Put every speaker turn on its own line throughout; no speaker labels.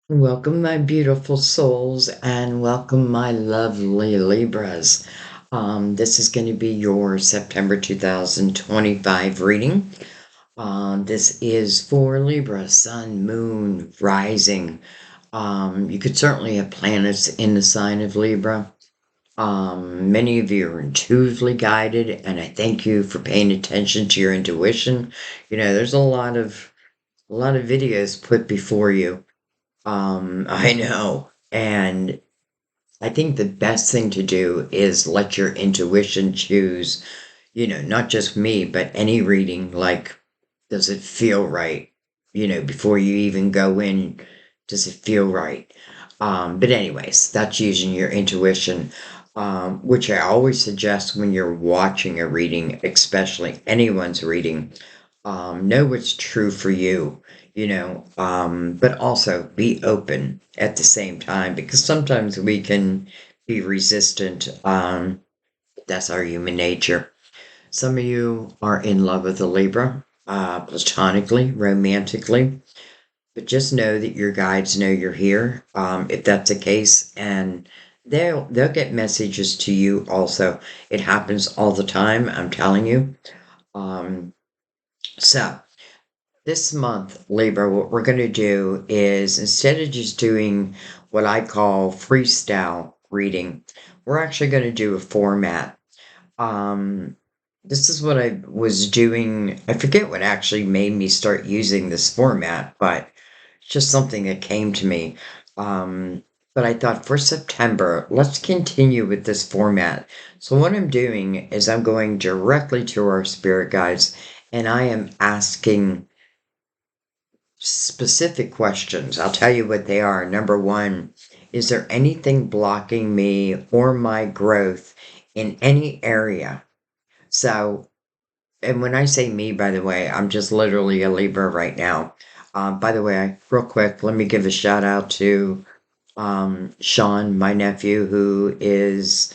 Welcome, my beautiful souls, and welcome, my lovely Libras. This is going to be your September 2025 reading. This is for Libra, Sun, Moon, Rising. You could certainly have planets in the sign of Libra. Many of you are intuitively guided, and I thank you for paying attention to your intuition. There's a lot of videos put before you. I know. And I think the best thing to do is let your intuition choose, not just me, but any reading. Like, does it feel right? Before you even go in, does it feel right? But, anyways, that's using your intuition, which I always suggest when you're watching a reading, especially anyone's reading. Know what's true for you, but also be open at the same time because sometimes we can be resistant. That's our human nature. Some of you are in love with a Libra, platonically, romantically, but just know that your guides know you're here, if that's the case, and they'll get messages to you also. It happens all the time, I'm telling you. So this month, Libra, what we're going to do is instead of just doing what I call freestyle reading, we're actually going to do a format. Um, this is what I was doing. I forget what actually made me start using this format, but it's just something that came to me. Um, but I thought for September, let's continue with this format. So, what I'm doing is I'm going directly to our spirit guides and I am asking specific questions. I'll tell you what they are. Number one, is there anything blocking me or my growth in any area? So, and when I say me, by the way, I'm just literally a Libra right now. By the way, real quick, let me give a shout out to Sean, my nephew, who is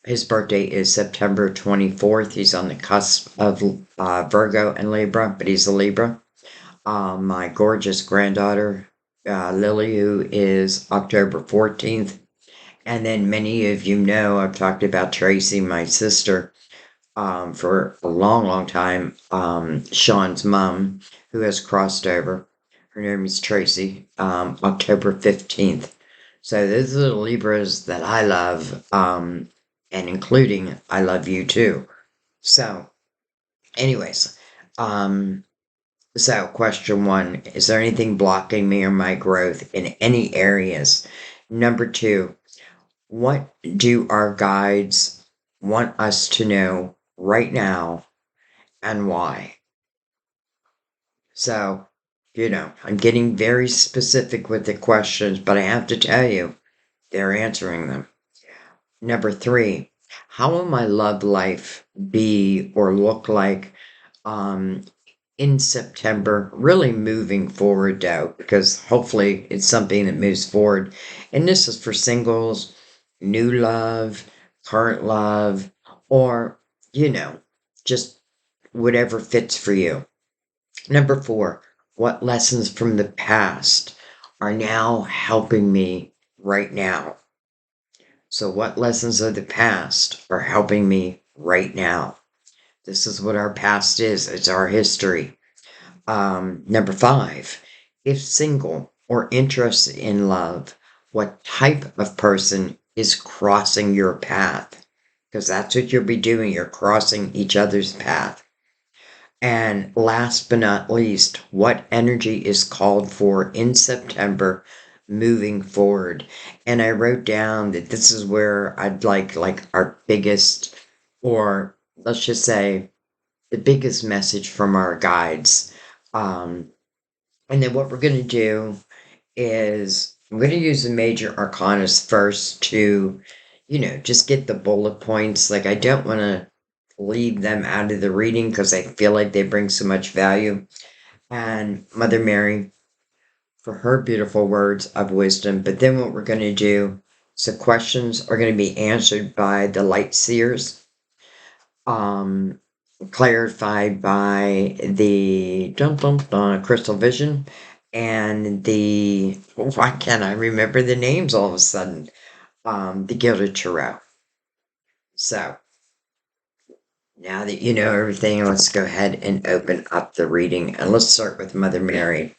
his birthday is September 24th. He's on the cusp of Virgo and Libra, but he's a Libra. My gorgeous granddaughter, Lily, who is October 14th. And then many of you know I've talked about Tracy, my sister, for a long, long time. Sean's mom, who has crossed over. Her name is Tracy, October 15th. So those are the Libras that I love, and including I love you too. So, anyways, um, so, question one, is there anything blocking me or my growth in any areas? Number two, what do our guides want us to know right now and why? So, I'm getting very specific with the questions, but I have to tell you, they're answering them. Number three, how will my love life be or look like um, in September, really moving forward though, because hopefully it's something that moves forward. And this is for singles, new love, current love, or, you know, just whatever fits for you. Number four, what lessons from the past are now helping me right now? So, what lessons of the past are helping me right now? This is what our past is, it's our history. Number five, if single or interested in love, what type of person is crossing your path? Because that's what you'll be doing. You're crossing each other's path. And last but not least, what energy is called for in September moving forward? And I wrote down that this is where I'd like our biggest, or let's just say the biggest message from our guides. Um, and then what we're going to do is I'm going to use the major arcanas first to, just get the bullet points. Like, I don't want to leave them out of the reading because I feel like they bring so much value. And Mother Mary for her beautiful words of wisdom. But then what we're going to do, so questions are going to be answered by the light seers. Um, Clarified by the crystal vision, and why can't I remember the names all of a sudden? The Gilded Tarot. So now that you know everything, let's go ahead and open up the reading, and let's start with Mother Mary.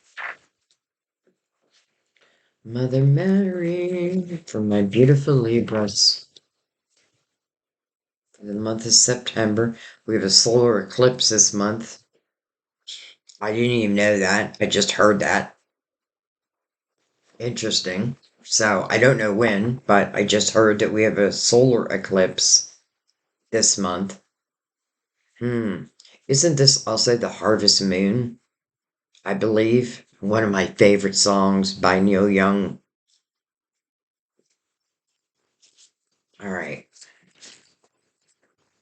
Mother Mary, for my beautiful Libras. For the month of September, we have a solar eclipse this month. I didn't even know that. I just heard that. Interesting. So I don't know when, but I just heard that we have a solar eclipse this month. Isn't this also the harvest moon? I believe one of my favorite songs by Neil Young. All right.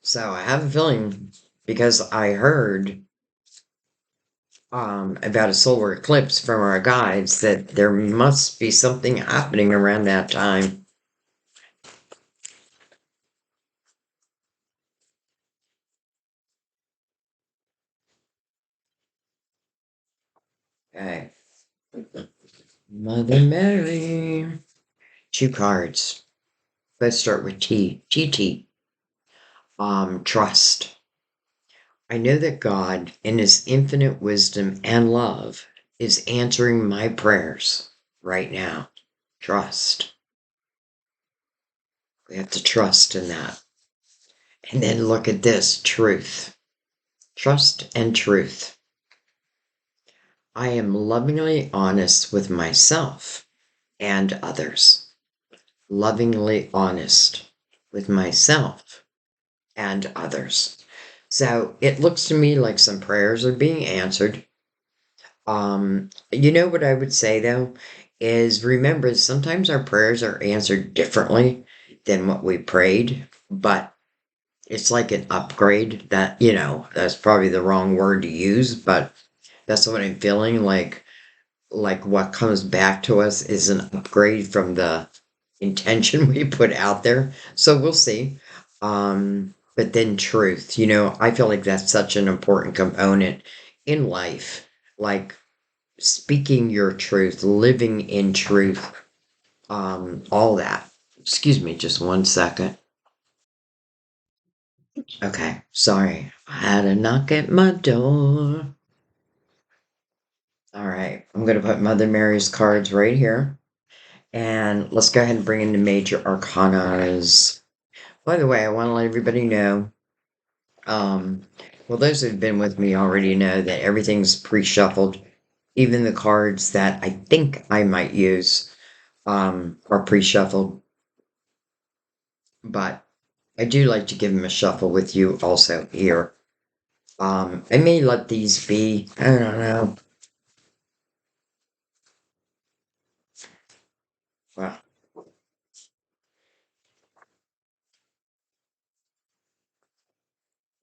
So I have a feeling because I heard about a solar eclipse from our guides that there must be something happening around that time. Okay. Mother Mary. Two cards. Let's start with T. GT. Trust. I know that God, in His infinite wisdom and love, is answering my prayers right now. Trust. We have to trust in that. And then look at this truth. Trust and truth. I am lovingly honest with myself and others. Lovingly honest with myself and others. So it looks to me like some prayers are being answered. You know what I would say though is remember sometimes our prayers are answered differently than what we prayed, but it's like an upgrade that, that's probably the wrong word to use, but that's what I'm feeling like what comes back to us is an upgrade from the intention we put out there. So we'll see. But then truth, I feel like that's such an important component in life. Like speaking your truth, living in truth, all that. Excuse me, just one second. Okay, sorry. I had a knock at my door. All right, I'm going to put Mother Mary's cards right here. And let's go ahead and bring in the major arcanas. By the way, I want to let everybody know, um, well, those who've been with me already know that everything's pre-shuffled. Even the cards that I think I might use are pre-shuffled. But I do like to give them a shuffle with you also here. I may let these be, I don't know. Well,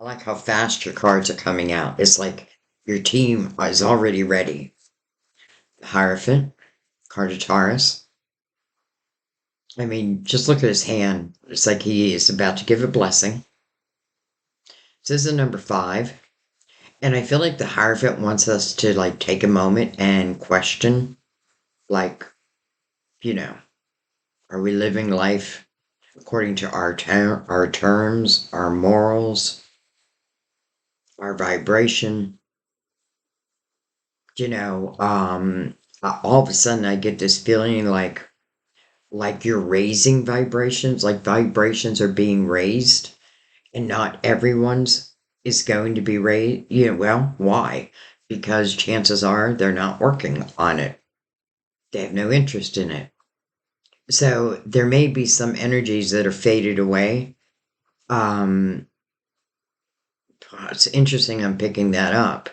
I like how fast your cards are coming out. It's like your team is already ready. Hierophant, card of Taurus. I mean, just look at his hand. It's like he is about to give a blessing. This is a number 5. And I feel like the Hierophant wants us to like take a moment and question, like, you know, are we living life according to our terms, our morals, our vibration? All of a sudden I get this feeling like you're raising vibrations, like vibrations are being raised, and not everyone's is going to be raised. Well, why? Because chances are they're not working on it. They have no interest in it. So there may be some energies that are faded away. Um, it's interesting I'm picking that up.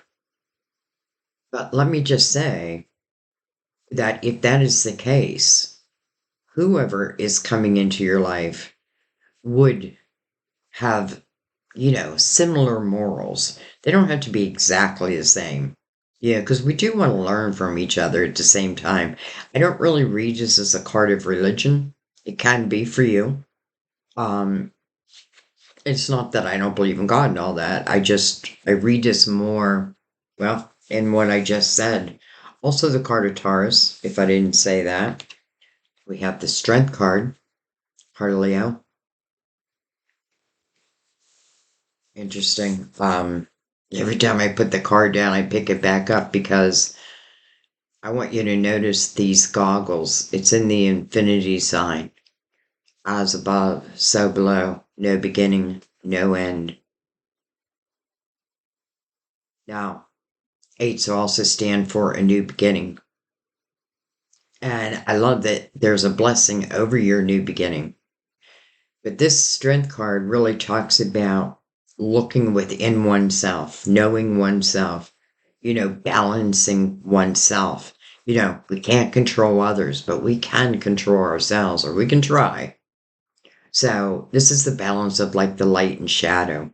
But let me just say that if that is the case, whoever is coming into your life would have, similar morals. They don't have to be exactly the same. Yeah, because we do want to learn from each other at the same time. I don't really read this as a card of religion. It can be for you. Um, it's not that I don't believe in God and all that. I read this more, well, in what I just said. Also, the card of Taurus, if I didn't say that. We have the Strength card, card of Leo. Interesting. Every time I put the card down, I pick it back up because I want you to notice these goggles. It's in the infinity sign. As above, so below. No beginning, no end. Now, eights also stand for a new beginning. And I love that there's a blessing over your new beginning. But this strength card really talks about looking within oneself, knowing oneself, balancing oneself. We can't control others, but we can control ourselves, or we can try. So this is the balance of like the light and shadow.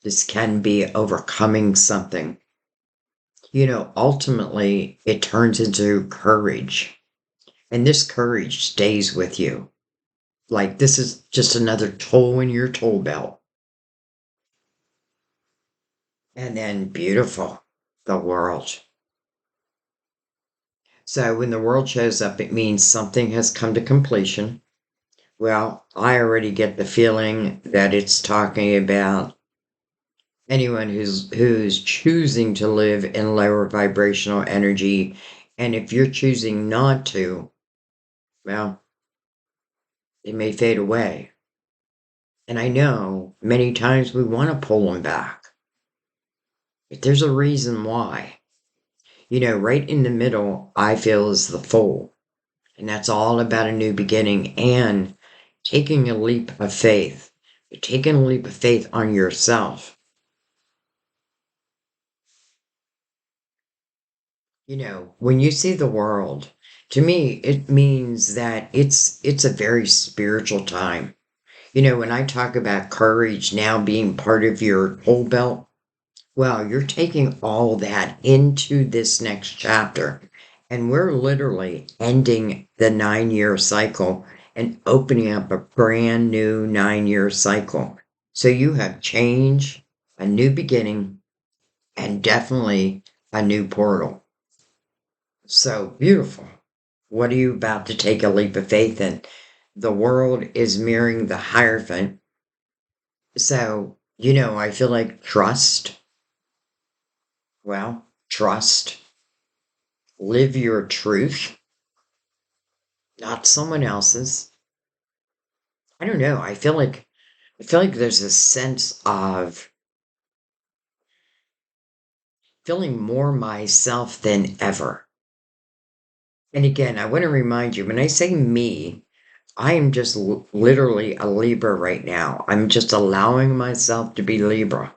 This can be overcoming something. Ultimately, it turns into courage. And this courage stays with you. Like this is just another tool in your tool belt. And then beautiful, the world. So when the world shows up, it means something has come to completion. Well, I already get the feeling that it's talking about anyone who's choosing to live in lower vibrational energy. And if you're choosing not to, well, it may fade away. And I know many times we want to pull them back, but there's a reason why. Right in the middle, I feel is the Fool. And that's all about a new beginning and taking a leap of faith. You're taking a leap of faith on yourself. When you see the world, to me, it means that it's a very spiritual time. When I talk about courage now being part of your whole belt, well, you're taking all that into this next chapter. And we're literally ending the 9-year cycle and opening up a brand new 9-year cycle. So you have change, a new beginning, and definitely a new portal. So beautiful. What are you about to take a leap of faith in? The world is mirroring the Hierophant. So, I feel like trust. Well, trust. Live your truth, not someone else's. I don't know. I feel like there's a sense of feeling more myself than ever. And again, I want to remind you when I say me, I am just literally a Libra right now. I'm just allowing myself to be Libra.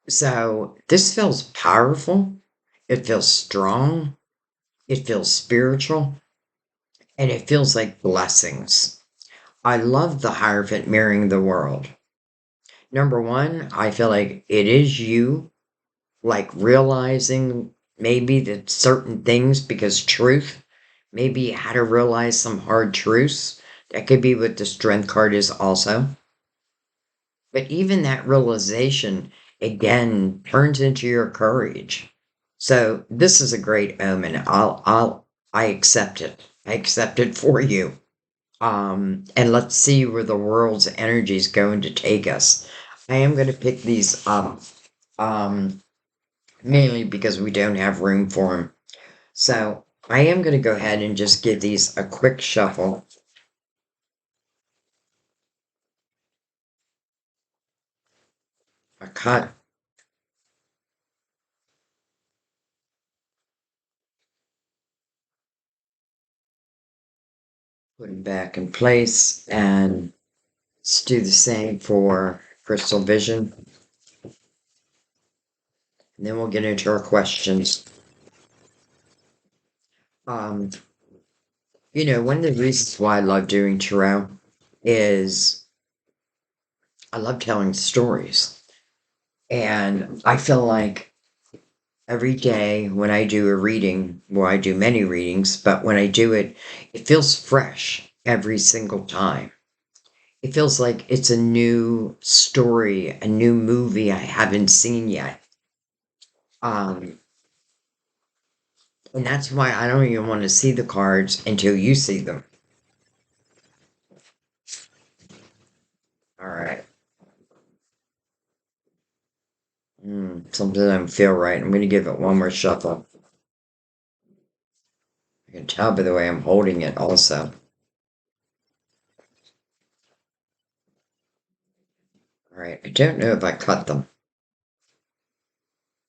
So this feels powerful. It feels strong. It feels spiritual. And it feels like blessings. I love the Hierophant mirroring the world. Number one, I feel like it is you, like realizing maybe that certain things, because truth, maybe how to realize some hard truths. That could be what the Strength card is also. But even that realization, again, turns into your courage. So this is a great omen. I accept it. I accept it for you. And let's see where the world's energy is going to take us. I am going to pick these up, mainly because we don't have room for them. So I am going to go ahead and just give these a quick shuffle. A cut, put them back in place, and let's do the same for crystal vision. And then we'll get into our questions. Um, one of the reasons why I love doing tarot is I love telling stories. And I feel like every day when I do a reading, well, I do many readings, but when I do it, it feels fresh every single time. It feels like it's a new story, a new movie I haven't seen yet. Um, And that's why I don't even want to see the cards until you see them. All right. Something doesn't feel right. I'm going to give it one more shuffle. I can tell by the way I'm holding it also. All right. I don't know if I cut them.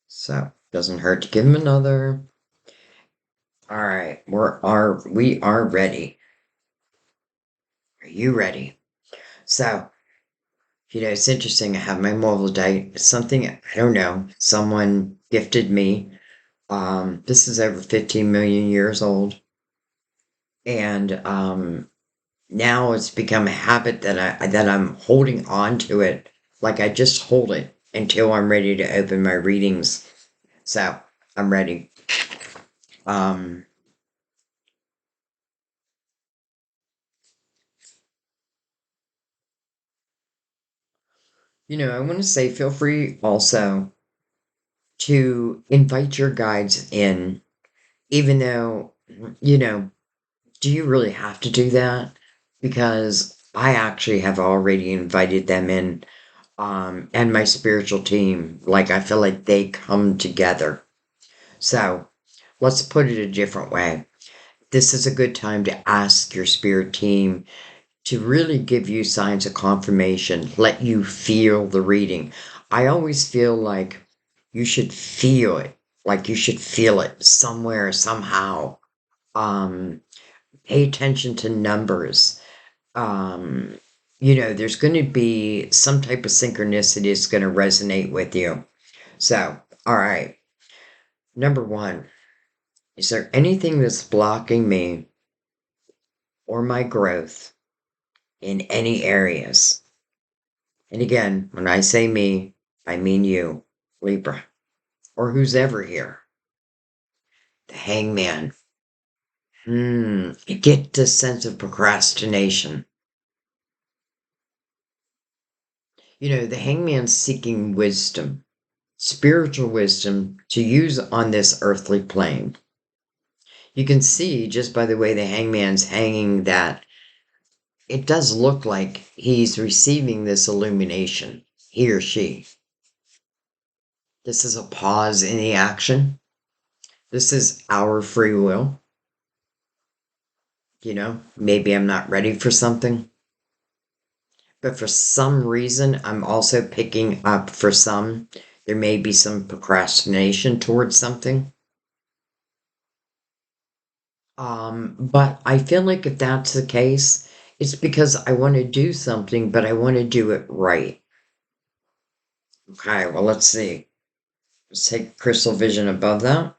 So, doesn't hurt to give them another. All right. We are ready. Are you ready? So, it's interesting. I have my mobile die. Something, I don't know, someone gifted me. This is over 15 million years old. And now it's become a habit that I'm holding on to it. Like I just hold it until I'm ready to open my readings. So I'm ready. Um, I want to say feel free also to invite your guides in, even though, you know, do you really have to do that? Because I actually have already invited them in, and my spiritual team. Like I feel like they come together. So let's put it a different way. This is a good time to ask your spirit team to really give you signs of confirmation, let you feel the reading. I always feel like you should feel it, like you should feel it somewhere, somehow. Um, Pay attention to numbers. Um, there's going to be some type of synchronicity that's going to resonate with you. So, all right. Number one, is there anything that's blocking me or my growth in any areas? And again, when I say me, I mean you, Libra, or who's ever here. The hangman. You get this sense of procrastination. The hangman's seeking wisdom, spiritual wisdom to use on this earthly plane. You can see just by the way the hangman's hanging that it does look like he's receiving this illumination, he or she. This is a pause in the action. This is our free will. Maybe I'm not ready for something. But for some reason, I'm also picking up for some, there may be some procrastination towards something. But I feel like if that's the case, it's because I want to do something, but I want to do it right. Okay, well, let's see. Let's take crystal vision above that.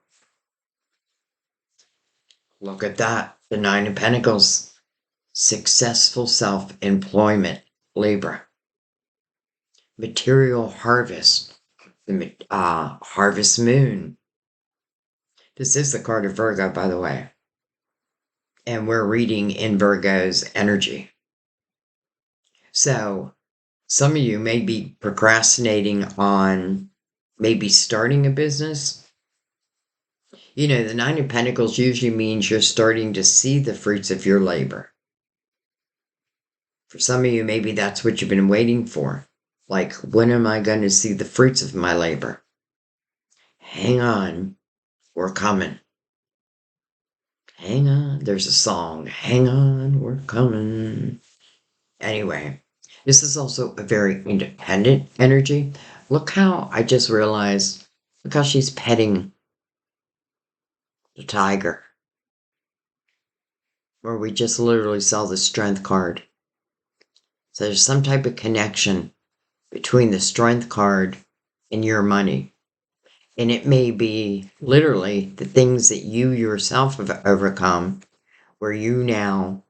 Look at that. The Nine of Pentacles. Successful self-employment. Libra. Material harvest. The harvest moon. This is the card of Virgo, by the way. And we're reading in Virgo's energy. So some of you may be procrastinating on maybe starting a business. The Nine of Pentacles usually means you're starting to see the fruits of your labor. For some of you, maybe that's what you've been waiting for. Like, when am I going to see the fruits of my labor? Hang on, we're coming. Hang on, there's a song. Hang on, we're coming. Anyway, this is also a very independent energy. Look how I just realized, look how she's petting the tiger. Where we just literally saw the strength card. So there's some type of connection between the strength card and your money. And it may be literally the things that you yourself have overcome, where you now,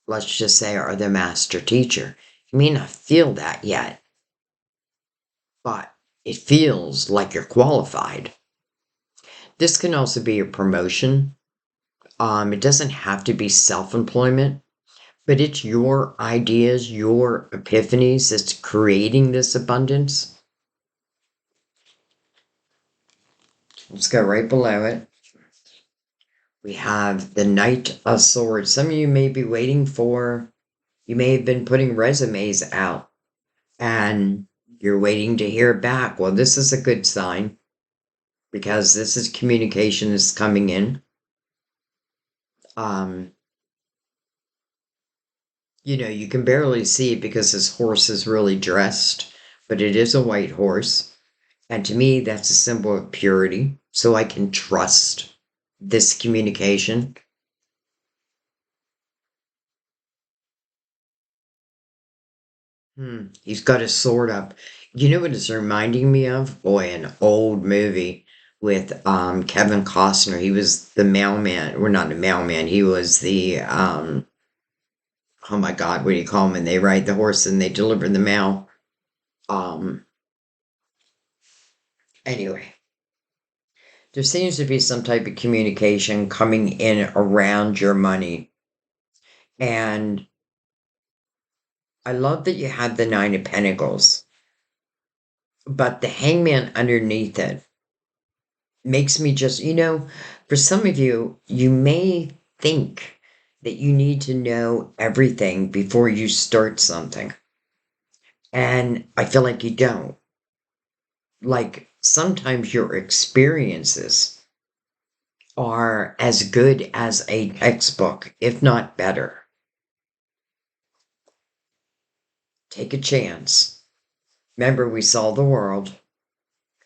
let's just say, are the master teacher. You may not feel that yet, but it feels like you're qualified. This can also be a promotion. It doesn't have to be self-employment, but it's your ideas, your epiphanies that's creating this abundance. Let's go right below it. We have the Knight of Swords. Some of you may be waiting for, you may have been putting resumes out and you're waiting to hear back. Well, this is a good sign because this is communication is coming in. Um, you can barely see it because this horse is really dressed, but it is a white horse. And to me, that's a symbol of purity. So I can trust this communication. He's got his sword up. You know what it's reminding me of? Boy, an old movie with Kevin Costner. He was the mailman. Well, not the mailman. He was the oh my God, what do you call them? And they ride the horse and they deliver the mail. Um, anyway, there seems to be some type of communication coming in around your money. And I love that you had the Nine of Pentacles, but the Hangman underneath it makes me just, for some of you, you may think that you need to know everything before you start something. And I feel like you don't. Like sometimes your experiences are as good as a textbook, if not better. Take a chance. Remember, we saw the world,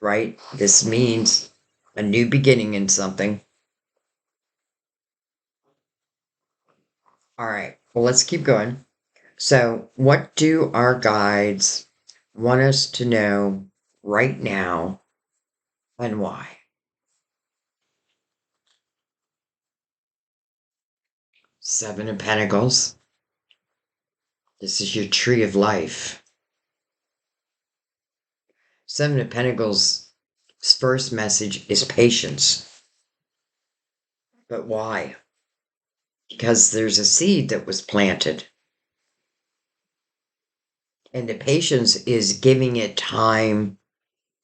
right? This means a new beginning in something. All right, well, let's keep going. So, what do our guides want us to know right now and why? Seven of Pentacles. This is your tree of life. Seven of Pentacles' first message is patience. But why? Because there's a seed that was planted. And the patience is giving it time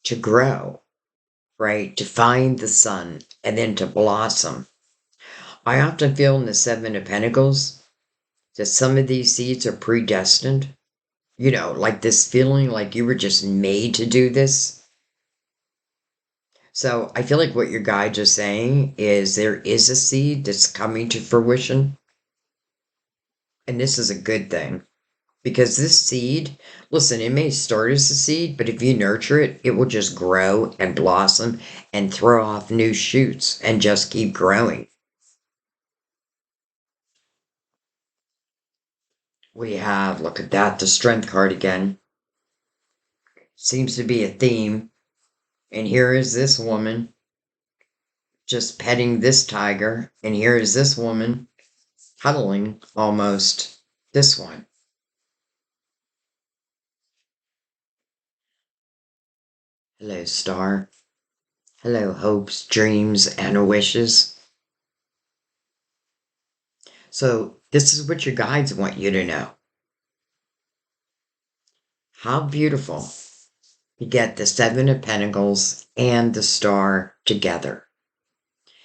to grow, right? To find the sun and then to blossom. I often feel in the Seven of Pentacles that some of these seeds are predestined. Like this feeling like you were just made to do this. So I feel like what your guides are saying is there is a seed that's coming to fruition. And this is a good thing because this seed, listen, it may start as a seed, but if you nurture it, it will just grow and blossom and throw off new shoots and just keep growing. We have, look at that, the Strength card again. Seems to be a theme. And here is this woman just petting this tiger. And here is this woman cuddling almost this one. Hello, star. Hello, hopes, dreams, and wishes. So, this is what your guides want you to know. How beautiful to get the Seven of Pentacles and the Star together.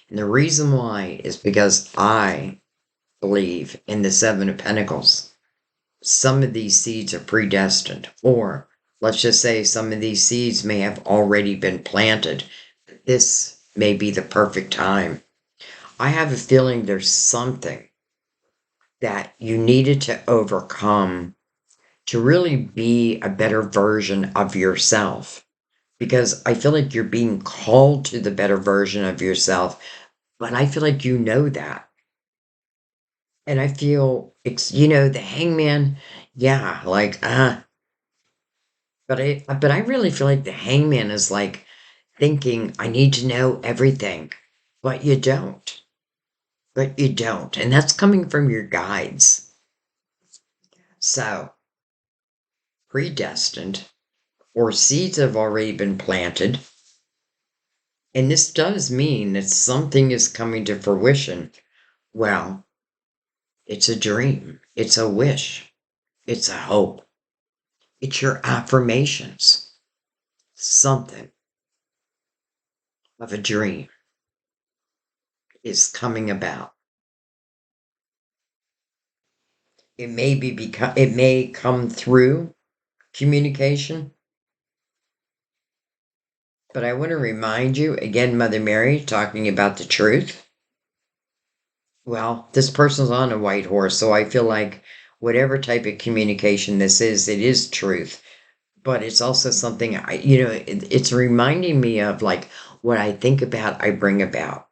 And the reason why is because I believe in the Seven of Pentacles. Some of these seeds are predestined, or let's just say some of these seeds may have already been planted. This may be the perfect time. I have a feeling there's something that you needed to overcome to really be a better version of yourself. Because I feel like you're being called to the better version of yourself, but I feel like you know that. And I feel, the hangman, yeah, like, but I really feel like the hangman is like thinking, I need to know everything, but you don't. But you don't. And that's coming from your guides. So, predestined, or seeds have already been planted. And this does mean that something is coming to fruition. Well, it's a dream, it's a wish, it's a hope, it's your affirmations. Something of a dream. is coming about. It may come through communication, but I want to remind you again, Mother Mary, talking about the truth. Well, this person's on a white horse, so I feel like whatever type of communication this is, it is truth. But it's also something it's reminding me of like what I think about, I bring about.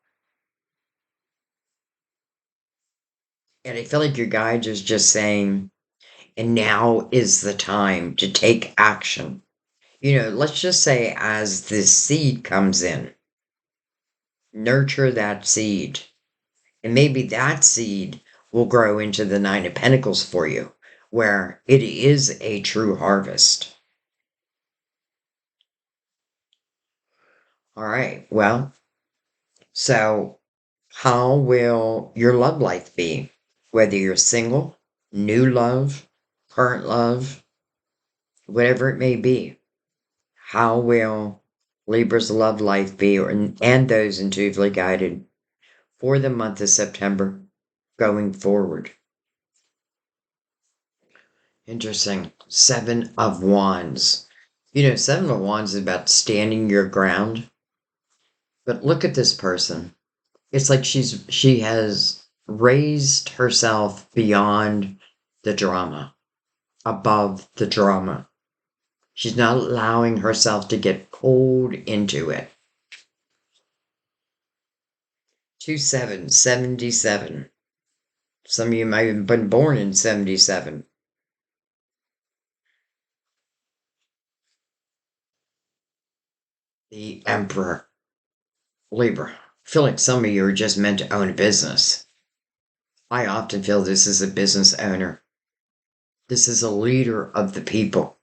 And I feel like your guide is just saying, and now is the time to take action. Let's just say as the seed comes in, nurture that seed. And maybe that seed will grow into the Nine of Pentacles for you, where it is a true harvest. All right. Well, so how will your love life be? Whether you're single, new love, current love, whatever it may be. How will Libra's love life be, and those intuitively guided for the month of September going forward? Interesting. Seven of Wands. Seven of Wands is about standing your ground. But look at this person. It's like she has raised herself beyond the drama, above the drama. She's not allowing herself to get pulled into it. 2-7, 77. Some of you might have been born in 77. The Emperor. Libra. I feel like some of you are just meant to own a business. I often feel this is a business owner. This is a leader of the people.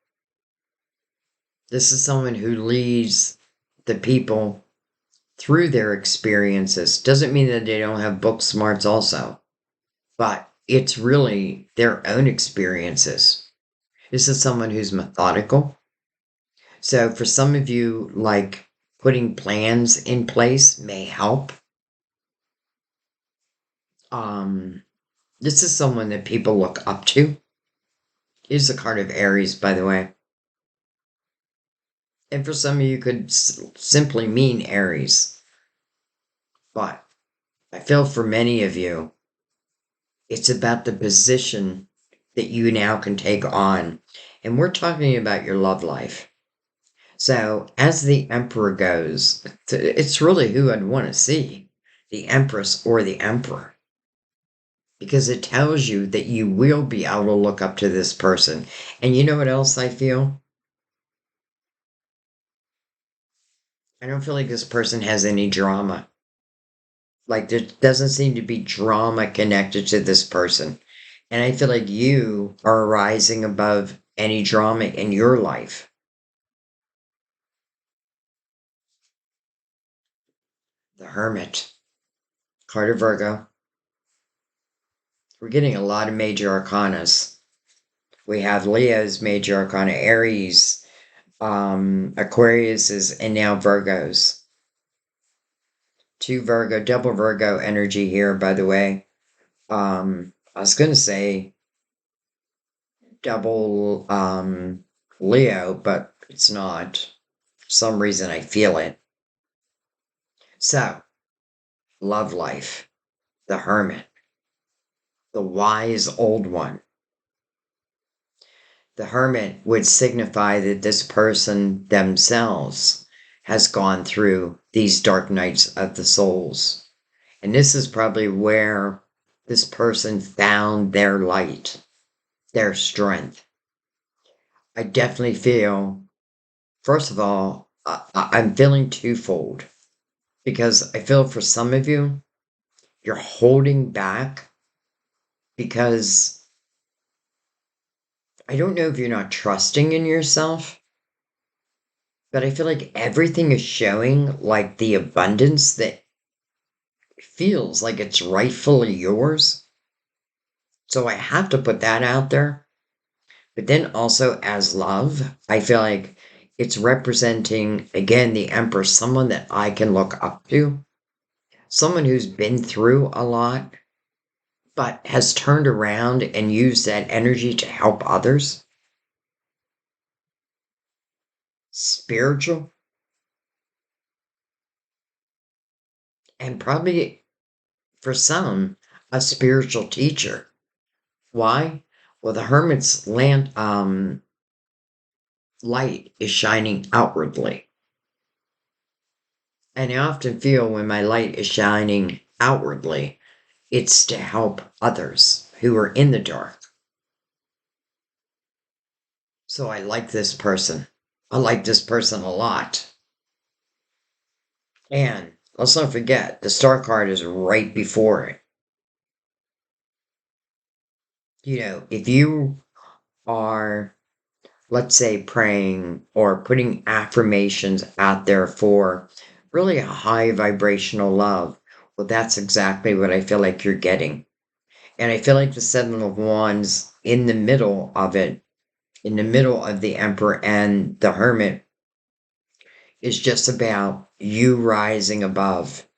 This is someone who leads the people through their experiences. Doesn't mean that they don't have book smarts also, but it's really their own experiences. This is someone who's methodical. So for some of you, like putting plans in place may help. This is someone that people look up to. Is the card of Aries, by the way. And for some of you, could simply mean Aries. But I feel for many of you, it's about the position that you now can take on. And we're talking about your love life. So as the Emperor goes, it's really who I'd want to see, the Empress or the Emperor. Because it tells you that you will be able to look up to this person. And you know what else I feel? I don't feel like this person has any drama. Like there doesn't seem to be drama connected to this person. And I feel like you are rising above any drama in your life. The Hermit. Card of Virgo. We're getting a lot of major arcanas. We have Leo's major arcana, Aries, Aquarius's, and now Virgo's. 2 Virgo, double Virgo energy here, by the way. I was going to say double Leo, but it's not. For some reason, I feel it. So, love life, the Hermit, the wise old one. The Hermit would signify that this person themselves has gone through these dark nights of the souls. And this is probably where this person found their light, their strength. I definitely feel, first of all, I'm feeling twofold. Because I feel for some of you, you're holding back because I don't know if you're not trusting in yourself, but I feel like everything is showing like the abundance that feels like it's rightfully yours. So I have to put that out there. But then also as love, I feel like it's representing, again, the Empress, someone that I can look up to, someone who's been through a lot, but has turned around and used that energy to help others. Spiritual, and probably for some, a spiritual teacher. Why? Well, the hermit's light is shining outwardly. And I often feel when my light is shining outwardly, it's to help others who are in the dark. So I like this person. I like this person a lot. And let's not forget, the star card is right before it. If you are, let's say, praying or putting affirmations out there for really a high vibrational love, well, that's exactly what I feel like you're getting. And I feel like the Seven of Wands in the middle of it, in the middle of the Emperor and the Hermit, is just about you rising above,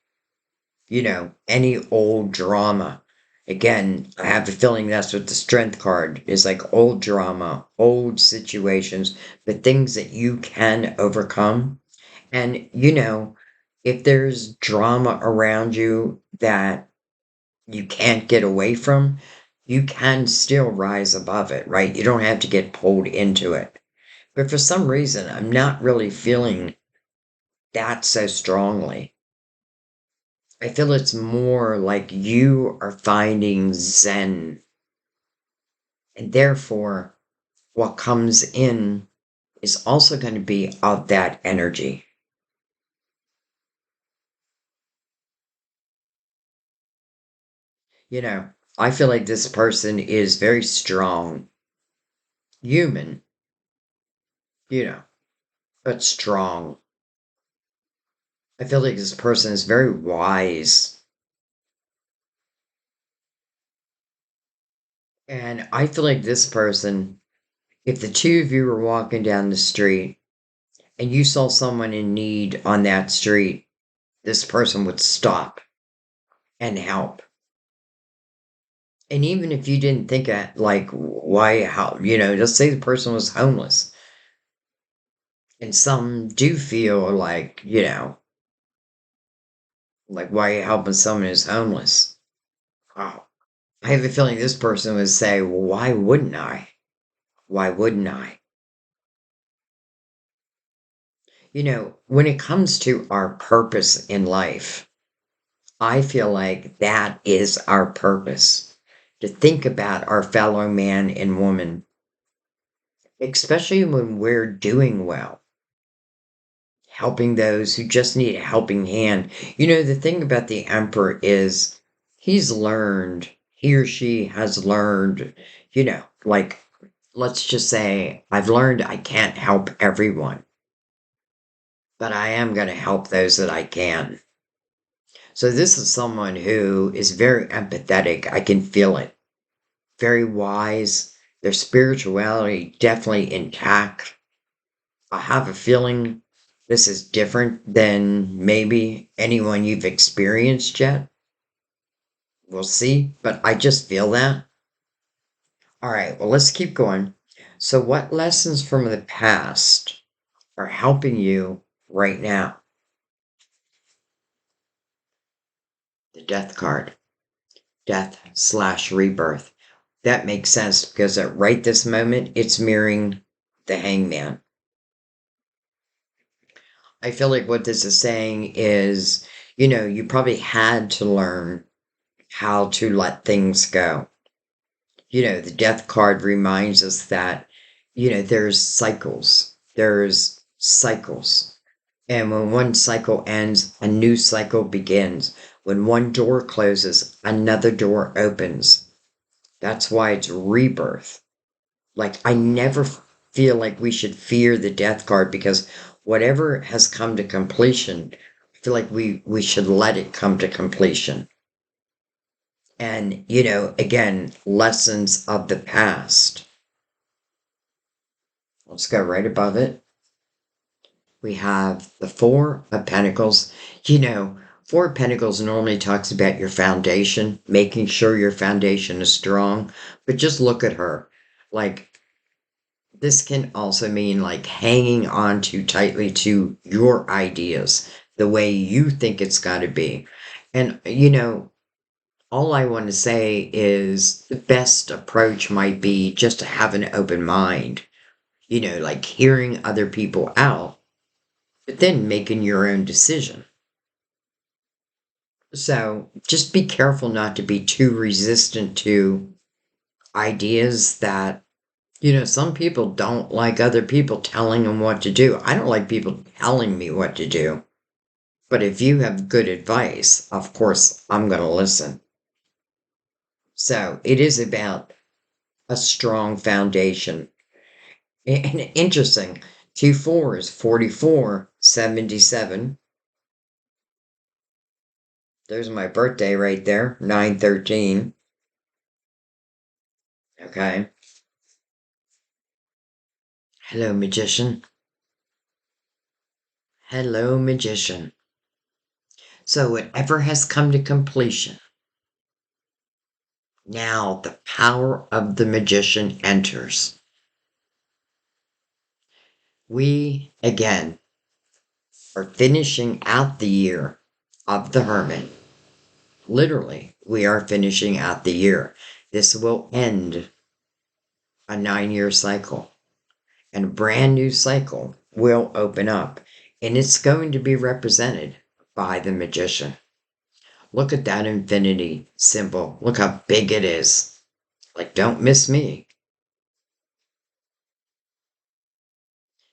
any old drama. Again, I have the feeling that's what the Strength card is, like old drama, old situations, but things that you can overcome. And, if there's drama around you that you can't get away from, you can still rise above it, right? You don't have to get pulled into it. But for some reason, I'm not really feeling that so strongly. I feel it's more like you are finding Zen, and therefore, what comes in is also going to be of that energy. You know, I feel like this person is very strong, human, you know, but strong. I feel like this person is very wise. And I feel like this person, if the two of you were walking down the street and you saw someone in need on that street, this person would stop and help. And even if you didn't think at like why how let's say the person was homeless. And some do feel like, like why are you helping someone who's homeless? Oh, I have a feeling this person would say, well, why wouldn't I? Why wouldn't I? When it comes to our purpose in life, I feel like that is our purpose, to think about our fellow man and woman, especially when we're doing well, helping those who just need a helping hand. The thing about the emperor is he or she has learned, like, let's just say, I've learned I can't help everyone, but I am going to help those that I can. So this is someone who is very empathetic. I can feel it. Very wise. Their spirituality definitely intact. I have a feeling this is different than maybe anyone you've experienced yet. We'll see, but I just feel that. All right, well, let's keep going. So, what lessons from the past are helping you right now? The death card, death/rebirth. That makes sense because at right this moment, it's mirroring the hangman. I feel like what this is saying is, you probably had to learn how to let things go. The death card reminds us that, there's cycles. There's cycles. And when one cycle ends, a new cycle begins. When one door closes, another door opens. That's why it's rebirth. Like, I never feel like we should fear the death card because whatever has come to completion, I feel like we should let it come to completion. And, again, lessons of the past. Let's go right above it. We have the Four of Pentacles. Four of Pentacles normally talks about your foundation, making sure your foundation is strong. But just look at her. Like, this can also mean like hanging on too tightly to your ideas, the way you think it's got to be. And, all I want to say is the best approach might be just to have an open mind, like hearing other people out, but then making your own decision. So just be careful not to be too resistant to ideas that, some people don't like other people telling them what to do. I don't like people telling me what to do. But if you have good advice, of course, I'm going to listen. So it is about a strong foundation. And interesting, 2 4s, 44, 77. There's my birthday right there, 9/13. Okay. Hello, magician. Hello, magician. So whatever has come to completion, now the power of the magician enters. We, again, are finishing out the year of the Hermit. Literally, we are finishing out the year. This will end a 9-year cycle, and a brand new cycle will open up, and it's going to be represented by the magician. Look at that infinity symbol. Look how big it is. Like, don't miss me.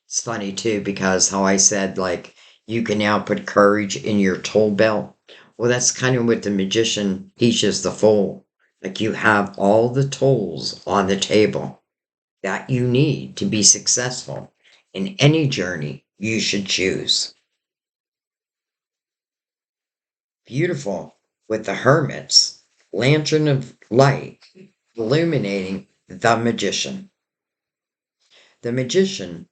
It's funny too, because how I said, like, you can now put courage in your tool belt. Well, that's kind of what the magician teaches the fool. Like, you have all the tools on the table that you need to be successful in any journey you should choose. Beautiful with the hermits, lantern of light, illuminating the magician. The magician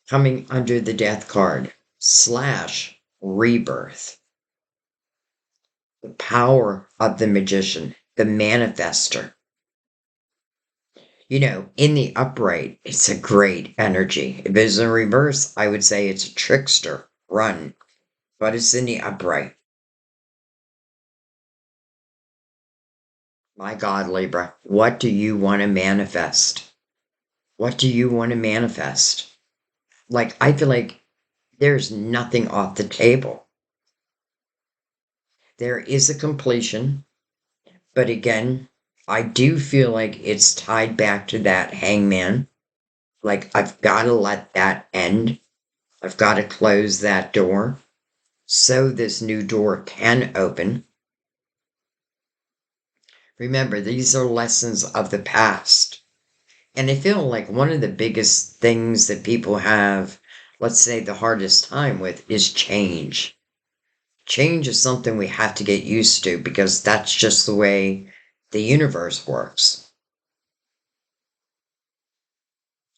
coming under the death card / rebirth. The power of the magician, the manifester. In the upright, it's a great energy. If it's in reverse, I would say it's a trickster, run. But it's in the upright. My God, Libra, what do you want to manifest? What do you want to manifest? Like, I feel like there's nothing off the table. There is a completion, but again, I do feel like it's tied back to that hangman. Like, I've got to let that end. I've got to close that door so this new door can open. Remember, these are lessons of the past. And I feel like one of the biggest things that people have, let's say the hardest time with, is change. Change is something we have to get used to because that's just the way the universe works.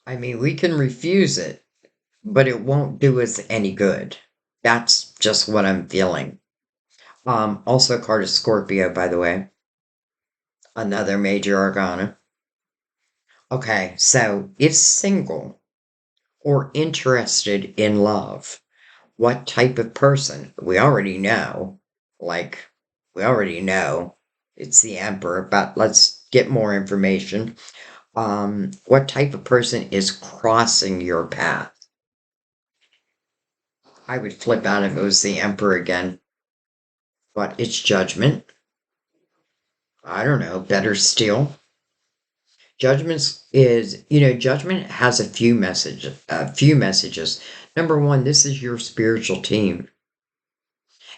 I mean, we can refuse it, but it won't do us any good. That's just what I'm feeling. Also a card of Scorpio, by the way. Another major arcana. Okay, so if single or interested in love, what type of person? We already know. Like, we already know it's the Emperor, but let's get more information. What type of person is crossing your path? I would flip out if it was the Emperor again, but it's Judgment. I don't know, better still. Judgment has a few messages. Number one, this is your spiritual team.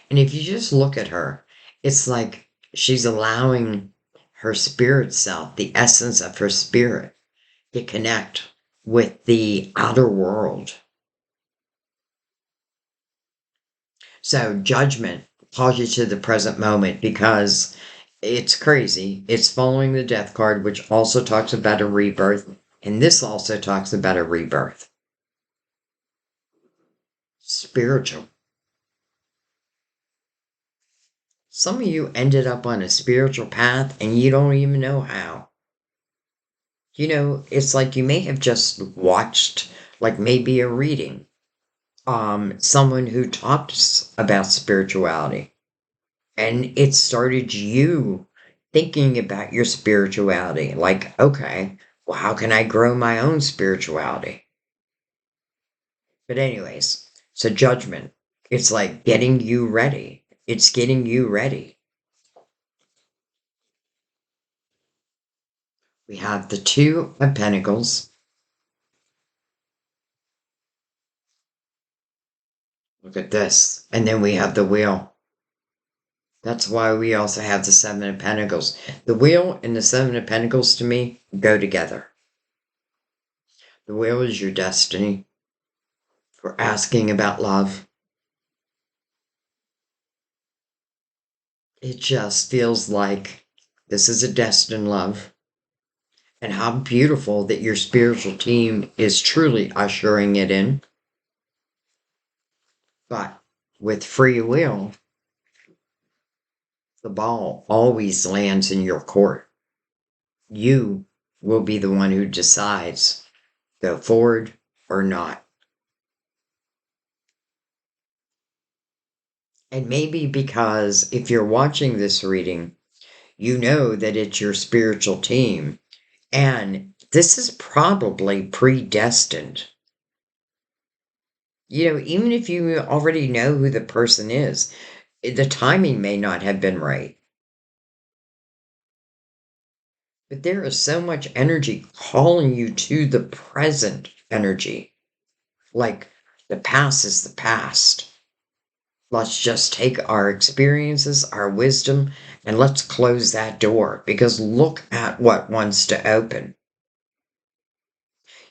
And if you just look at her, it's like she's allowing her spirit self, the essence of her spirit, to connect with the outer world. So Judgment calls you to the present moment because it's crazy. It's following the death card, which also talks about a rebirth. And this also talks about a rebirth. Spiritual. Some of you ended up on a spiritual path and you don't even know how. It's like you may have just watched, like maybe a reading, someone who talks about spirituality, and it started you thinking about your spirituality. Like, okay, well, how can I grow my own spirituality? But, anyways, so judgment, it's like getting you ready. It's getting you ready. We have the Two of Pentacles. Look at this. And then we have the Wheel. That's why we also have the Seven of Pentacles. The Wheel and the Seven of Pentacles to me go together. The Wheel is your destiny. For asking about love. It just feels like this is a destined love. And how beautiful that your spiritual team is truly ushering it in. But with free will, the ball always lands in your court. You will be the one who decides go forward or not. And maybe because if you're watching this reading, you know that it's your spiritual team. And this is probably predestined. Even if you already know who the person is, the timing may not have been right. But there is so much energy calling you to the present energy. Like the past is the past. Let's just take our experiences, our wisdom, and let's close that door because look at what wants to open.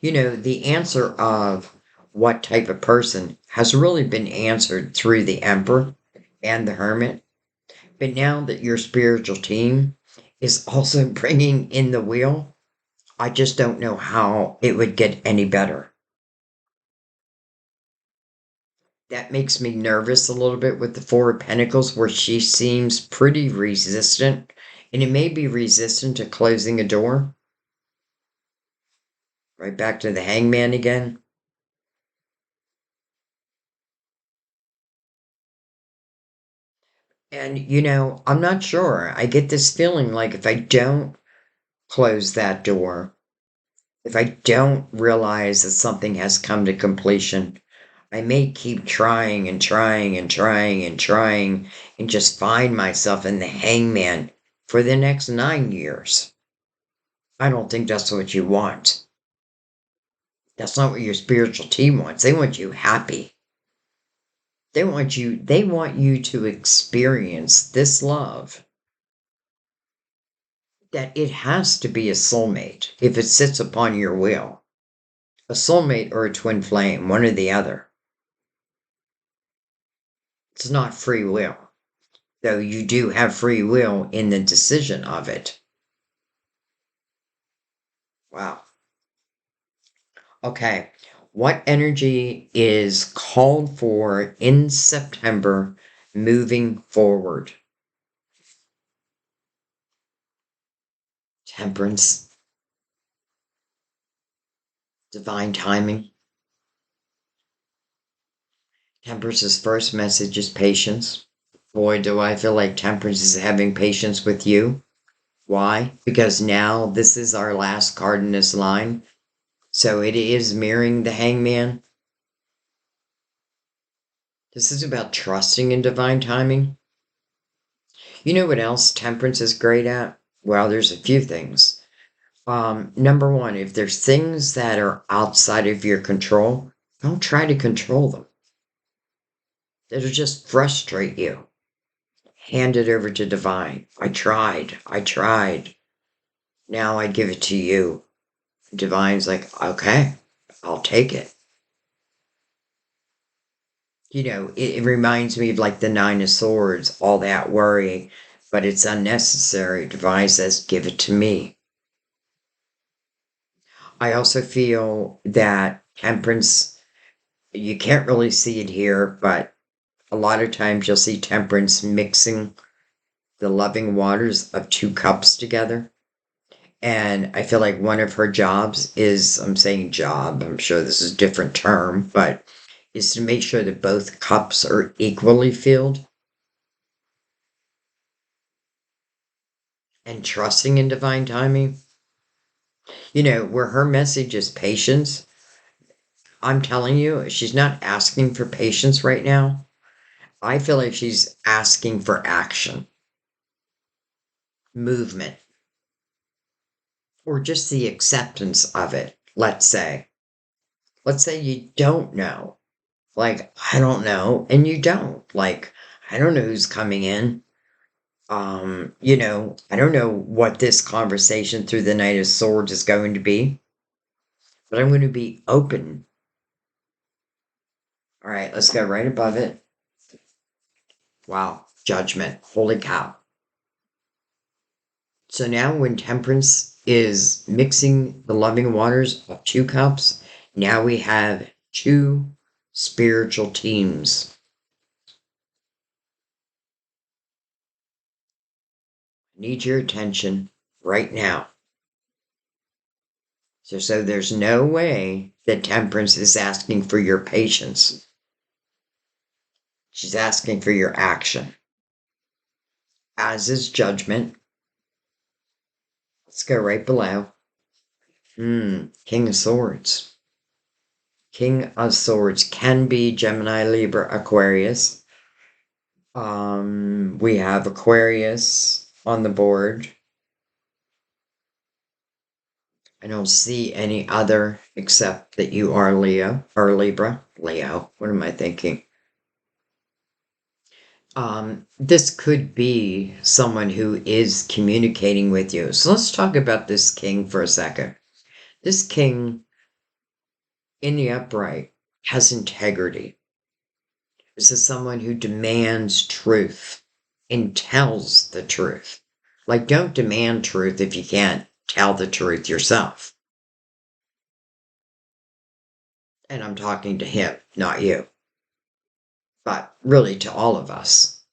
The answer of what type of person has really been answered through the Emperor and the Hermit. But now that your spiritual team is also bringing in the Wheel, I just don't know how it would get any better. That makes me nervous a little bit with the Four of Pentacles, where she seems pretty resistant, and it may be resistant to closing a door. Right back to the Hangman again. And, I'm not sure. I get this feeling like if I don't close that door, if I don't realize that something has come to completion, I may keep trying and trying and trying and trying and just find myself in the Hangman for the next 9 years. I don't think that's what you want. That's not what your spiritual team wants. They want you happy. They want you to experience this love. That it has to be a soulmate if it sits upon your will. A soulmate or a twin flame, one or the other. It's not free will, though you do have free will in the decision of it. Wow. Okay. What energy is called for in September moving forward? Temperance, divine timing. Temperance's first message is patience. Boy, do I feel like Temperance is having patience with you. Why? Because now this is our last card in this line. So it is mirroring the Hangman. This is about trusting in divine timing. You know what else Temperance is great at? Well, there's a few things. Number one, if there's things that are outside of your control, don't try to control them. It'll just frustrate you. Hand it over to divine. I tried. Now I give it to you. Divine's like, okay, I'll take it. It reminds me of like the Nine of Swords, all that worry, but it's unnecessary. Divine says, give it to me. I also feel that Temperance, you can't really see it here, but a lot of times you'll see Temperance mixing the loving waters of two cups together. And I feel like one of her jobs is, I'm saying job, I'm sure this is a different term, but is to make sure that both cups are equally filled and trusting in divine timing. Where her message is patience, I'm telling you, she's not asking for patience right now. I feel like she's asking for action, movement, or just the acceptance of it. Let's say you don't know. Like, I don't know, and you don't. Like, I don't know who's coming in. I don't know what this conversation through the Knight of Swords is going to be, but I'm going to be open. All right, let's go right above it. Wow, judgment. Holy cow. So now when temperance is mixing the loving waters of two cups, now we have two spiritual teams. Need your attention right now. So there's no way that temperance is asking for your patience. She's asking for your action. As is judgment. Let's go right below. King of Swords. King of Swords can be Gemini, Libra, Aquarius. We have Aquarius on the board. I don't see any other except that you are Leo or Libra. Leo. What am I thinking? This could be someone who is communicating with you. So let's talk about this king for a second. This king in the upright has integrity. This is someone who demands truth and tells the truth. Like, don't demand truth if you can't tell the truth yourself. And I'm talking to him, not you, but really to all of us.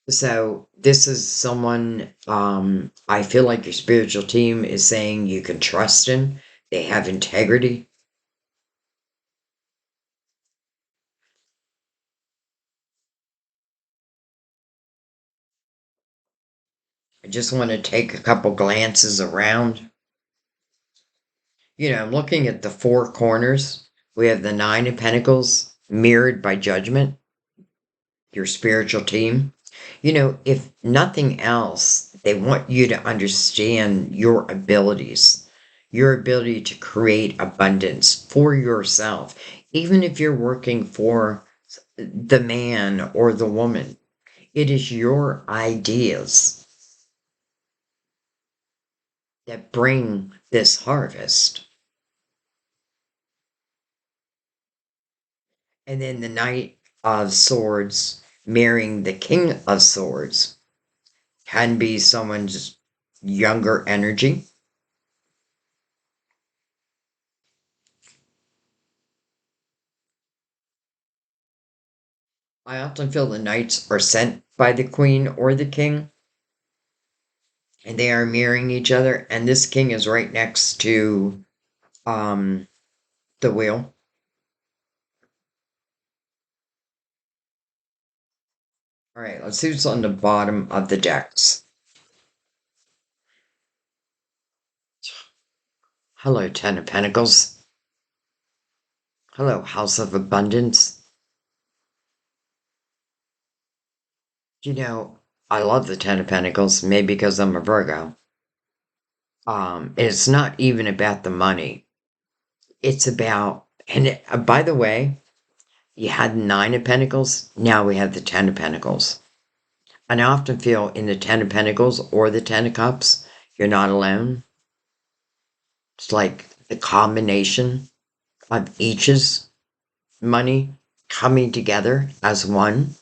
So this is someone, I feel like your spiritual team is saying you can trust in. They have integrity. I just want to take a couple glances around. I'm looking at the four corners. We have the Nine of Pentacles mirrored by Judgment, your spiritual team. If nothing else, they want you to understand your abilities, your ability to create abundance for yourself, even if you're working for the man or the woman. It is your ideas that bring this harvest. And then the Knight of Swords marrying the King of Swords can be someone's younger energy. I often feel the knights are sent by the queen or the king, and they are mirroring each other. And this king is right next to um, the wheel. All right, let's see what's on the bottom of the decks. Hello, Ten of Pentacles. Hello, House of Abundance. I love the Ten of Pentacles, maybe because I'm a Virgo. It's not even about the money. It's about, and by the way, you had Nine of Pentacles, now we have the Ten of Pentacles. And I often feel in the Ten of Pentacles or the Ten of Cups, you're not alone. It's like the combination of each's money coming together as one,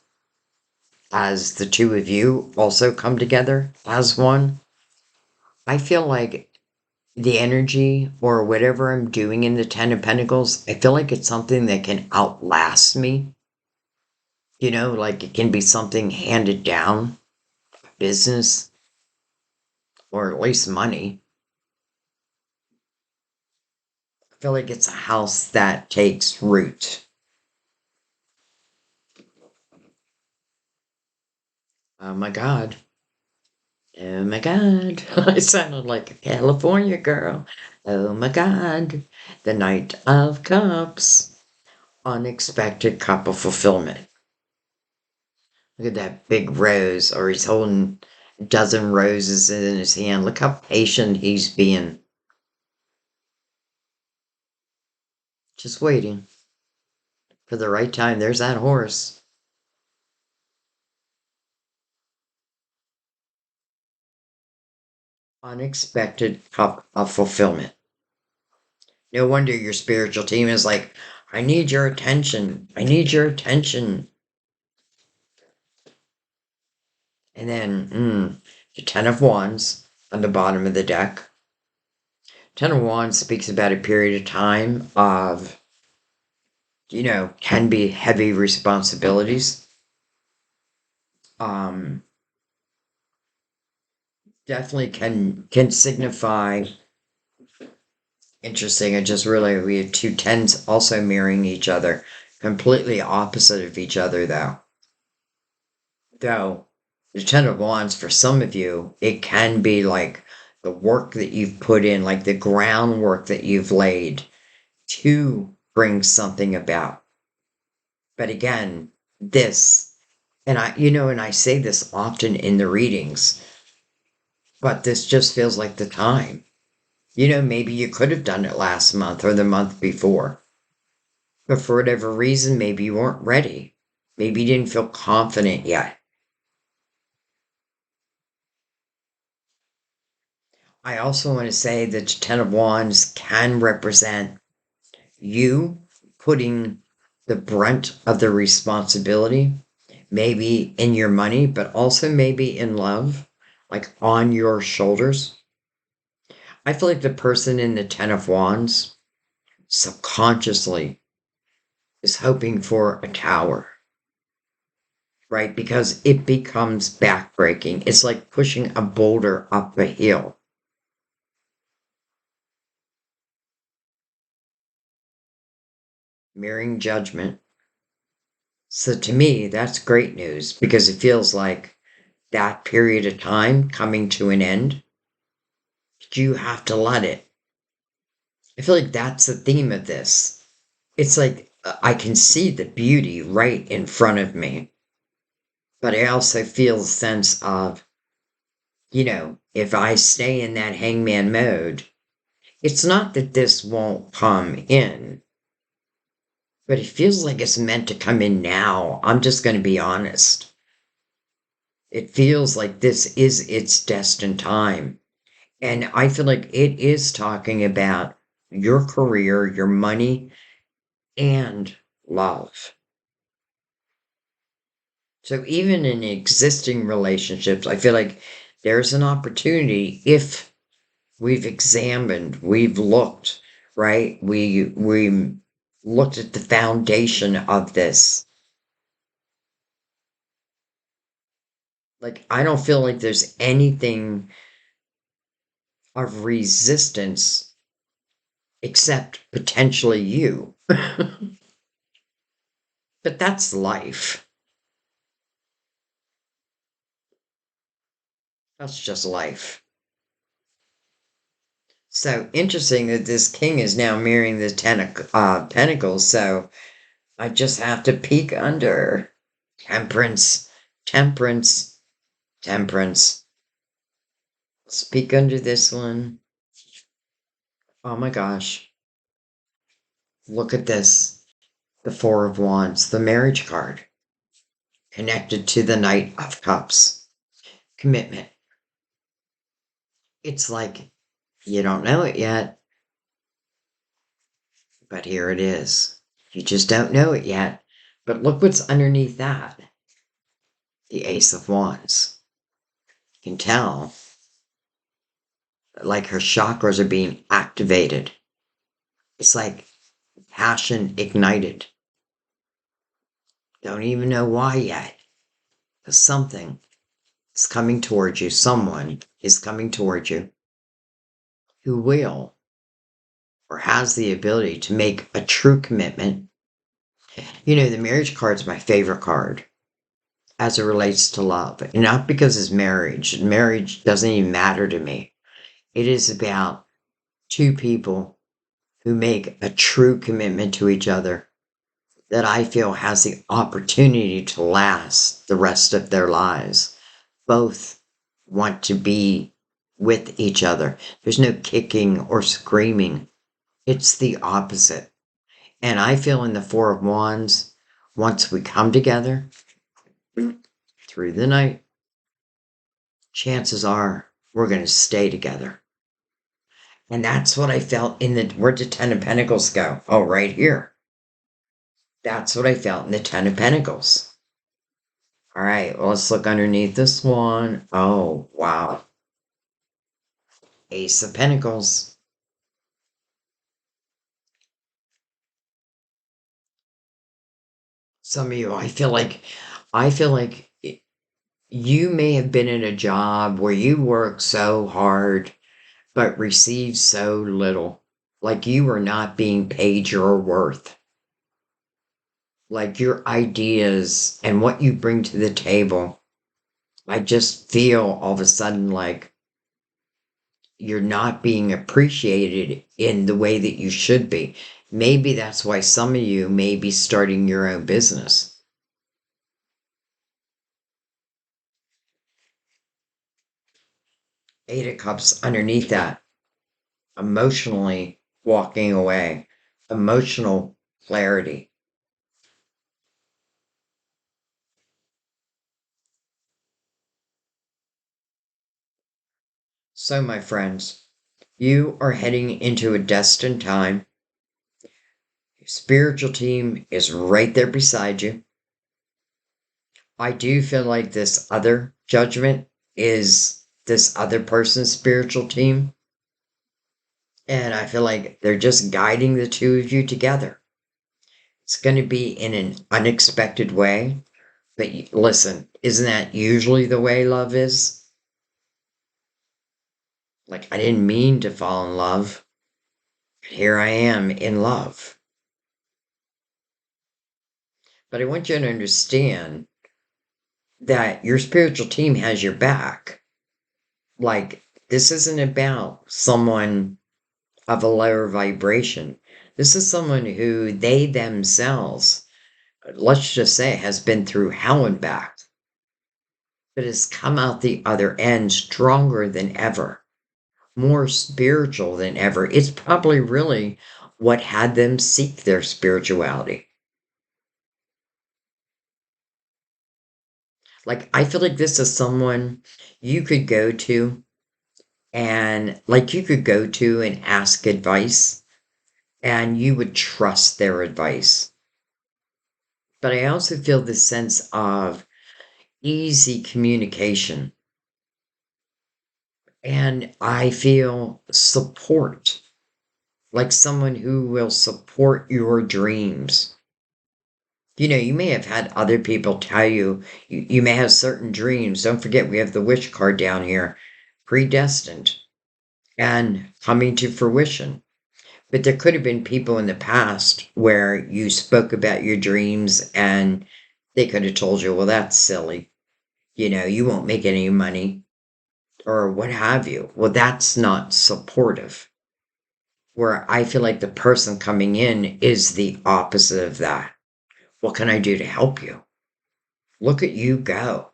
as the two of you also come together as one. I feel like the energy or whatever I'm doing in the Ten of Pentacles, I feel like it's something that can outlast me. Like it can be something handed down. business, or at least money. I feel like it's a house that takes root. Oh my God. Oh my God. I sounded like a California girl. Oh my God. The Knight of Cups. Unexpected cup of fulfillment. Look at that big rose, or he's holding a dozen roses in his hand. Look how patient he's being. Just waiting for the right time. There's that horse. Unexpected cup of fulfillment. No wonder your spiritual team is like, I need your attention. I need your attention. And then, the Ten of Wands on the bottom of the deck. Ten of Wands speaks about a period of time of, can be heavy responsibilities. Um, Definitely can signify. Interesting. We have two tens also mirroring each other, completely opposite of each other, though. Though the Ten of Wands, for some of you, it can be like the work that you've put in, like the groundwork that you've laid to bring something about. But again, and I say this often in the readings, but this just feels like the time. Maybe you could have done it last month or the month before, but for whatever reason, maybe you weren't ready. Maybe you didn't feel confident yet. I also want to say that the Ten of Wands can represent you putting the brunt of the responsibility, maybe in your money, but also maybe in love, like on your shoulders. I feel like the person in the Ten of Wands subconsciously is hoping for a tower, right? Because it becomes backbreaking. It's like pushing a boulder up a hill. Mirroring judgment. So to me, that's great news because it feels like that period of time coming to an end. You have to let it. I feel like that's the theme of this. It's like I can see the beauty right in front of me, but I also feel a sense of, if I stay in that hangman mode, it's not that this won't come in, but it feels like it's meant to come in now. I'm just going to be honest. It feels like this is its destined time. And I feel like it is talking about your career, your money, and love. So even in existing relationships, I feel like there's an opportunity if we've looked, right? We looked at the foundation of this. Like I don't feel like there's anything of resistance except potentially you. But that's life. That's just life. So interesting that this king is now mirroring the ten of pentacles. So I just have to peek under. Temperance, temperance, temperance. Let's peek under this one. Oh my gosh. Look at this. The Four of Wands, the marriage card, connected to the Knight of Cups. Commitment. It's like you don't know it yet, but here it is. You just don't know it yet. But look what's underneath that. The Ace of Wands. You can tell, like her chakras are being activated. It's like passion ignited. Don't even know why yet. But something. is coming towards you. Someone is coming towards you who will or has the ability to make a true commitment. You know, the marriage card is my favorite card as it relates to love. And not because it's marriage. Marriage doesn't even matter to me. It is about two people who make a true commitment to each other that I feel has the opportunity to last the rest of their lives. Both want to be with each other. There's no kicking or screaming. It's the opposite. And I feel in the Four of Wands, once we come together through the night, chances are we're going to stay together. And that's what I felt in the, where'd the Ten of Pentacles go? Oh, right here. That's what I felt in the Ten of Pentacles. All right, well, let's look underneath this one. Oh, wow. Ace of Pentacles. Some of you, I feel like you may have been in a job where you work so hard but receive so little. Like you are not being paid your worth. Like your ideas and what you bring to the table. I just feel all of a sudden like you're not being appreciated in the way that you should be. Maybe that's why some of you may be starting your own business. Eight of Cups underneath that. Emotionally walking away. Emotional clarity. So, my friends, you are heading into a destined time. Your spiritual team is right there beside you. I do feel like this other judgment is this other person's spiritual team. And I feel like they're just guiding the two of you together. It's going to be in an unexpected way. But listen, isn't that usually the way love is? Like, I didn't mean to fall in love. Here I am in love. But I want you to understand that your spiritual team has your back. Like, this isn't about someone of a lower vibration. This is someone who they themselves, let's just say, has been through hell and back, but has come out the other end stronger than ever, more spiritual than ever. It's probably really what had them seek their spirituality. Like, I feel like this is someone you could go to and, like, you could go to and ask advice and you would trust their advice. But I also feel this sense of easy communication. And I feel support, like someone who will support your dreams. You know, you may have had other people tell you, you may have certain dreams. Don't forget, we have the wish card down here, predestined and coming to fruition. But there could have been people in the past where you spoke about your dreams and they could have told you, well, that's silly. You know, you won't make any money or what have you. Well, that's not supportive. Where I feel like the person coming in is the opposite of that. What can I do to help you? Look at you go.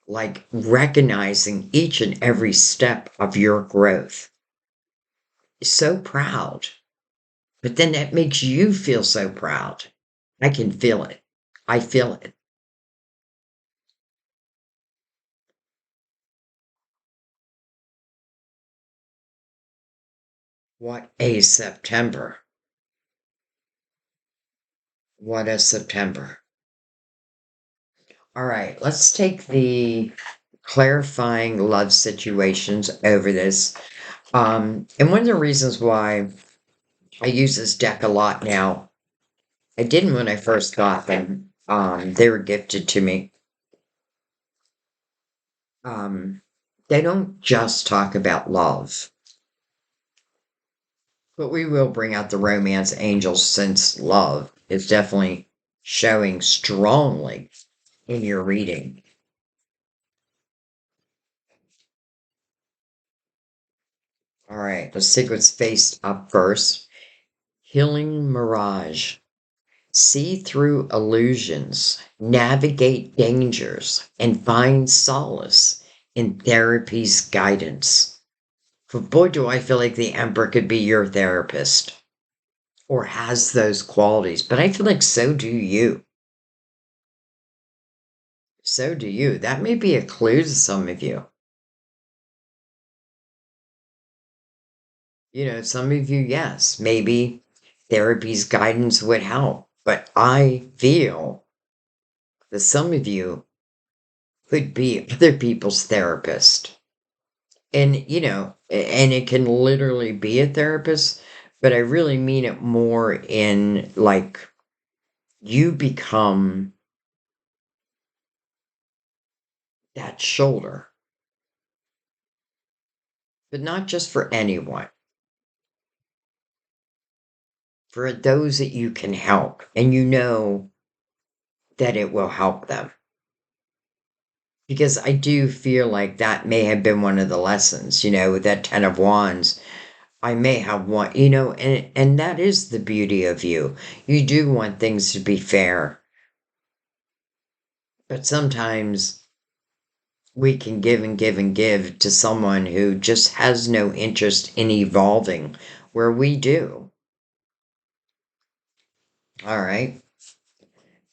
Like recognizing each and every step of your growth. So proud. But then that makes you feel so proud. I can feel it. I feel it. What a September. What a September. All right, let's take the clarifying love situations over this. And one of the reasons why I use this deck a lot now, I didn't when I first got them. They were gifted to me. Um, they don't just talk about love, but we will bring out the romance angels since love is definitely showing strongly in your reading. All right, let's see what's faced up first. Healing mirage. See through illusions, navigate dangers, and find solace in therapy's guidance. But boy, do I feel like the Emperor could be your therapist or has those qualities. But I feel like so do you. So do you. That may be a clue to some of you. Some of you, yes, maybe therapy's guidance would help. But I feel that some of you could be other people's therapist. And it can literally be a therapist, but I really mean it more in like you become that shoulder, but not just for anyone, for those that you can help and you know that it will help them. Because I do feel like that may have been one of the lessons, with that 10 of Wands. I may have one, and that is the beauty of you. You do want things to be fair, but sometimes we can give and give and give to someone who just has no interest in evolving where we do. All right.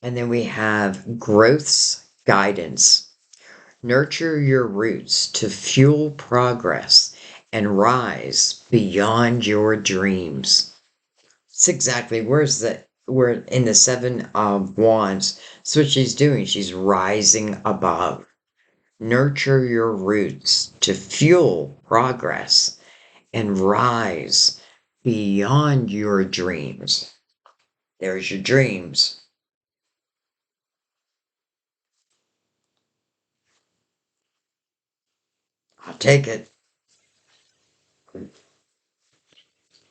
And then we have growth's guidance. Nurture your roots to fuel progress and rise beyond your dreams. It's exactly where's that? We're in the 7 of Wands. That's what she's doing. She's rising above. Nurture your roots to fuel progress and rise beyond your dreams. There's your dreams. I'll take it.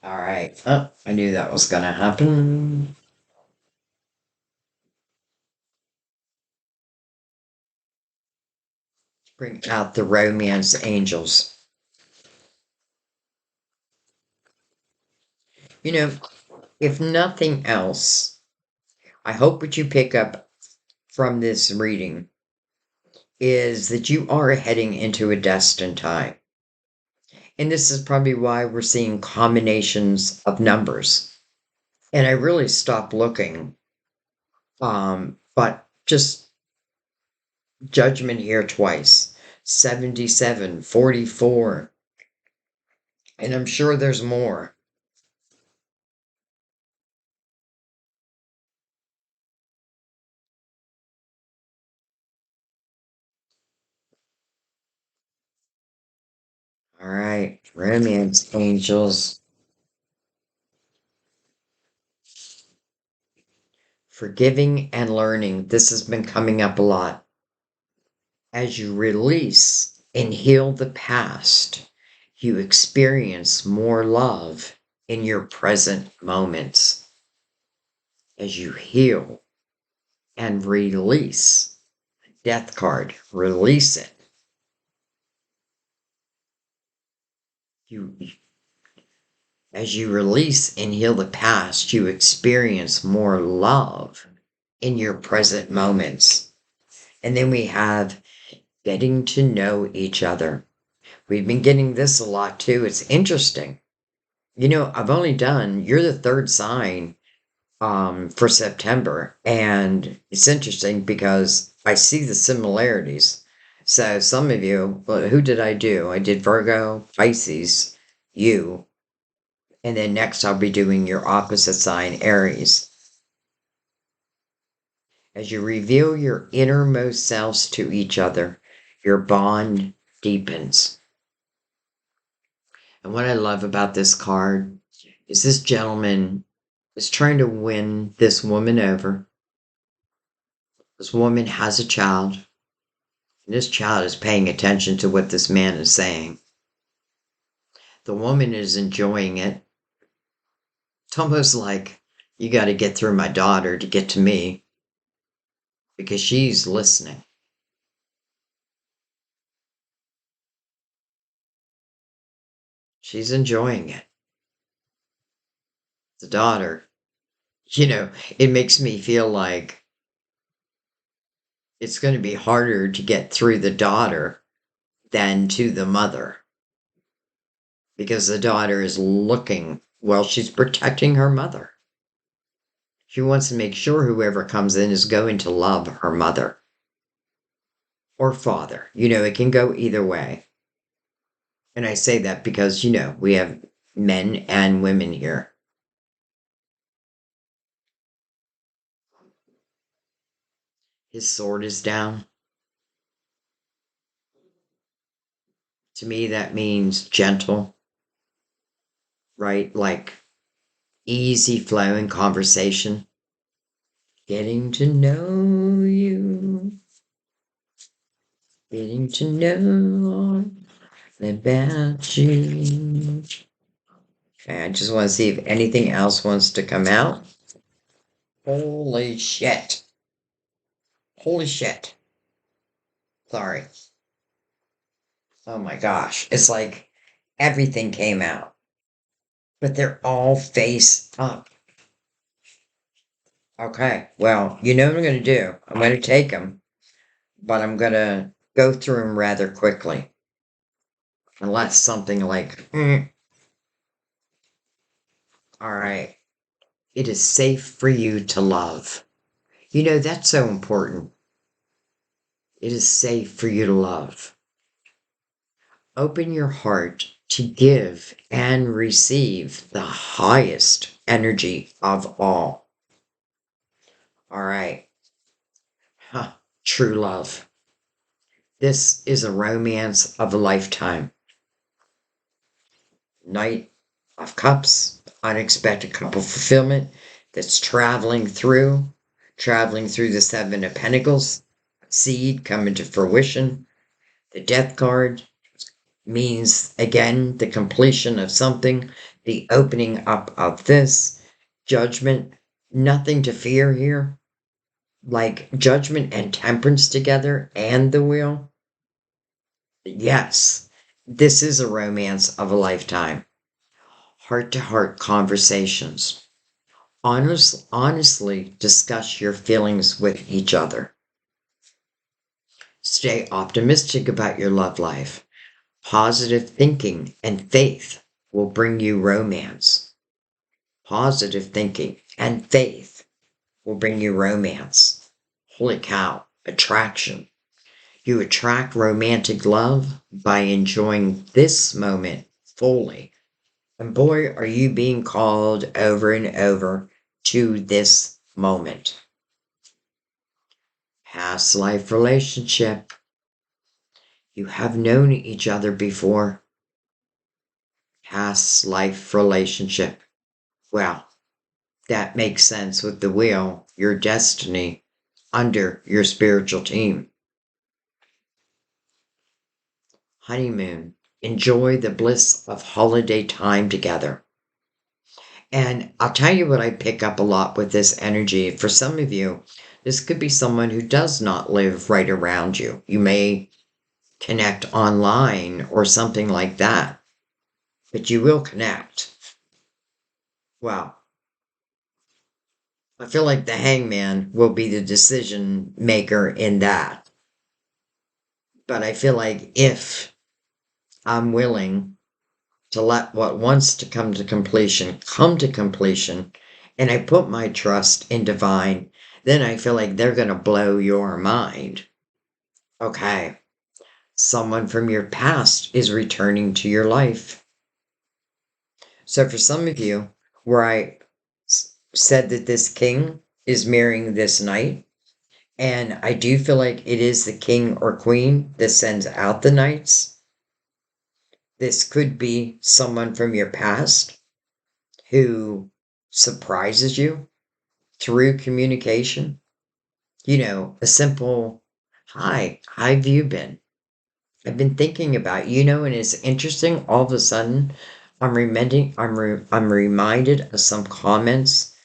All right. Oh, I knew that was going to happen. Bring out the romance angels. You know, if nothing else, I hope what you pick up from this reading is that you are heading into a destined time. And this is probably why we're seeing combinations of numbers. And I really stopped looking. But just judgment here twice. 77, 44. And I'm sure there's more. All right. Romance angels. Forgiving and learning. This has been coming up a lot. As you release and heal the past, you experience more love in your present moments. As you heal and release, death card, release it. You, as you release and heal the past, you experience more love in your present moments. And then we have getting to know each other. We've been getting this a lot too. It's interesting. You're the third sign for September, and it's interesting because I see the similarities. So some of you, well, who did I do? I did Virgo, Pisces, you, and then next I'll be doing your opposite sign, Aries. As you reveal your innermost selves to each other, your bond deepens. And what I love about this card is this gentleman is trying to win this woman over. This woman has a child. This child is paying attention to what this man is saying. The woman is enjoying it. It's almost like you got to get through my daughter to get to me because she's listening. She's enjoying it. The daughter, it makes me feel like it's going to be harder to get through the daughter than to the mother because the daughter is looking, well, she's protecting her mother. She wants to make sure whoever comes in is going to love her mother or father. It can go either way. And I say that because, we have men and women here. His sword is down. To me, that means gentle, right? Like easy flowing conversation. Getting to know you. Getting to know about you. Okay, I just want to see if anything else wants to come out. Holy shit. Holy shit. Sorry. Oh my gosh. It's like everything came out. But they're all face up. Okay, well, you know what I'm going to do? I'm going to take them, but I'm going to go through them rather quickly. Unless something like, all right, it is safe for you to love. That's so important. It is safe for you to love. Open your heart to give and receive the highest energy of all. All right. True love. This is a romance of a lifetime. Knight of Cups, unexpected couple fulfillment that's traveling through the Seven of Pentacles, seed coming to fruition. The Death card means, again, the completion of something, the opening up of this, judgment, nothing to fear here. Like judgment and temperance together and the wheel. Yes, this is a romance of a lifetime. Heart-to-heart conversations. Honestly discuss your feelings with each other. Stay optimistic about your love life. Positive thinking and faith will bring you romance. Positive thinking and faith will bring you romance. Holy cow, attraction. You attract romantic love by enjoying this moment fully. And boy, are you being called over and over to this moment. Past life relationship. You have known each other before. Past life relationship. Well, that makes sense with the wheel, your destiny, under your spiritual team. Honeymoon. Enjoy the bliss of holiday time together. And I'll tell you what I pick up a lot with this energy. For some of you, this could be someone who does not live right around you. You may connect online or something like that, but you will connect. Well, I feel like the hangman will be the decision maker in that. But I feel like if I'm willing to let what wants to come to completion, and I put my trust in divine, then I feel like they're going to blow your mind. Okay, someone from your past is returning to your life. So for some of you, where I said that this king is marrying this knight, and I do feel like it is the king or queen that sends out the knights. This could be someone from your past who surprises you through communication. A simple Hi, how have you been? I've been thinking about and it's interesting. All of a sudden, I'm reminded of some comments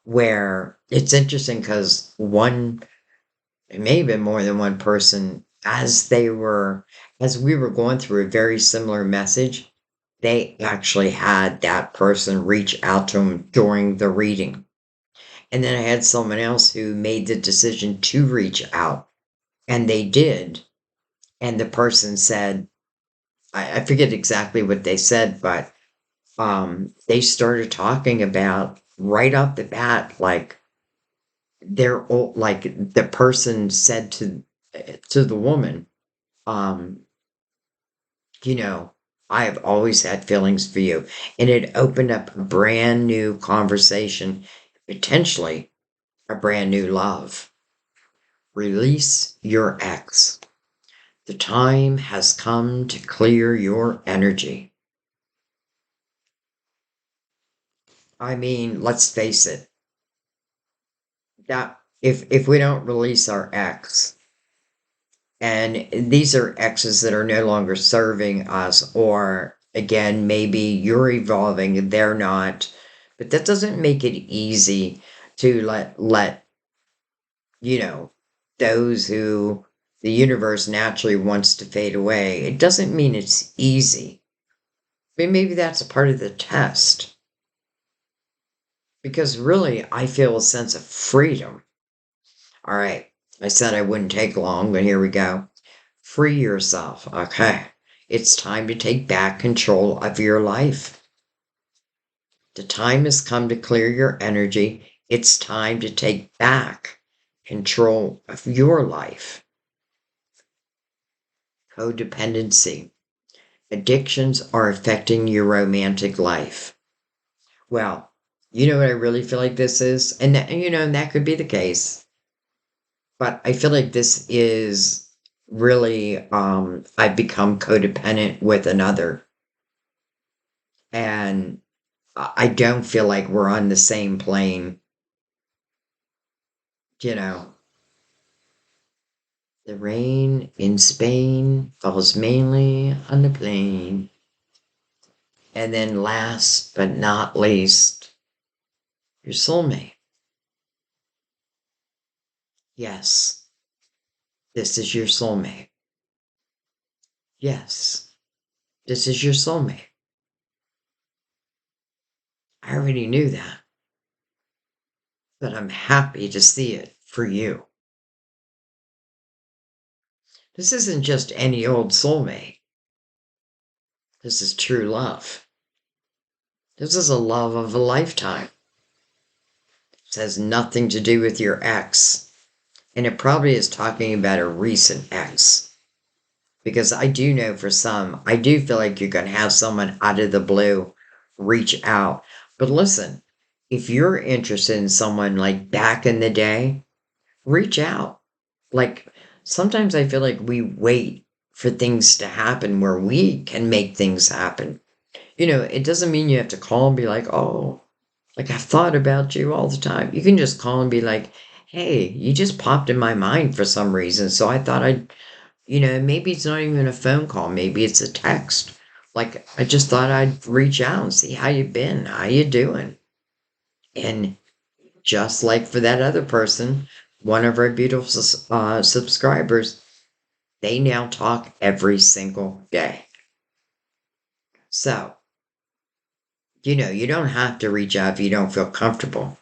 where it's interesting because it may have been more than one person, as we were going through a very similar message, they actually had that person reach out to them during the reading. And then I had someone else who made the decision to reach out, and they did. And the person said, I forget exactly what they said, but they started talking about right off the bat, like like the person said to the woman, um, you know, I have always had feelings for you. And it opened up a brand new conversation, potentially a brand new love. Release your ex. The time has come to clear your energy. I mean, let's face it, that if we don't release our ex, and these are exes that are no longer serving us, or again, maybe you're evolving and they're not, but that doesn't make it easy to let you know those who the universe naturally wants to fade away. It doesn't mean it's easy. But maybe that's a part of the test. Because really, I feel a sense of freedom. All right. I said I wouldn't take long, but here we go. Free yourself. Okay. It's time to take back control of your life. The time has come to clear your energy. It's time to take back control of your life. Codependency. Addictions are affecting your romantic life. Well, you know what I really feel like this is? And that could be the case. But I feel like this is really, I've become codependent with another. And I don't feel like we're on the same plane. You know, the rain in Spain falls mainly on the plain. And then last but not least, your soulmate. Yes, this is your soulmate. Yes, this is your soulmate. I already knew that, but I'm happy to see it for you. This isn't just any old soulmate. This is true love. This is a love of a lifetime. It has nothing to do with your ex. And it probably is talking about a recent ex. Because I do know for some, I do feel like you're going to have someone out of the blue reach out. But listen, if you're interested in someone like back in the day, reach out. Like sometimes I feel like we wait for things to happen where we can make things happen. It doesn't mean you have to call and be like, oh, like I've thought about you all the time. You can just call and be like, hey, you just popped in my mind for some reason. So I thought maybe it's not even a phone call. Maybe it's a text. Like I just thought I'd reach out and see how you been. How you doing? And just like for that other person, one of our beautiful subscribers, they now talk every single day. So, you don't have to reach out if you don't feel comfortable.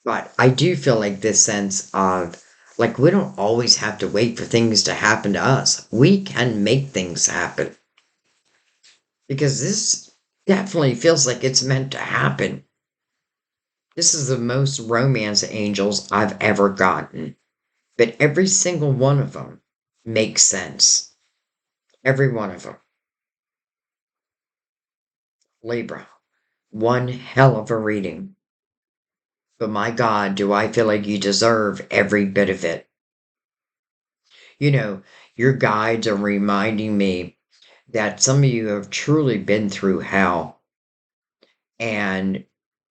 But I do feel like this sense of, like, we don't always have to wait for things to happen to us. We can make things happen. Because this definitely feels like it's meant to happen. This is the most romance angels I've ever gotten. But every single one of them makes sense. Every one of them. Libra. One hell of a reading. But my God, do I feel like you deserve every bit of it. You know, your guides are reminding me that some of you have truly been through hell and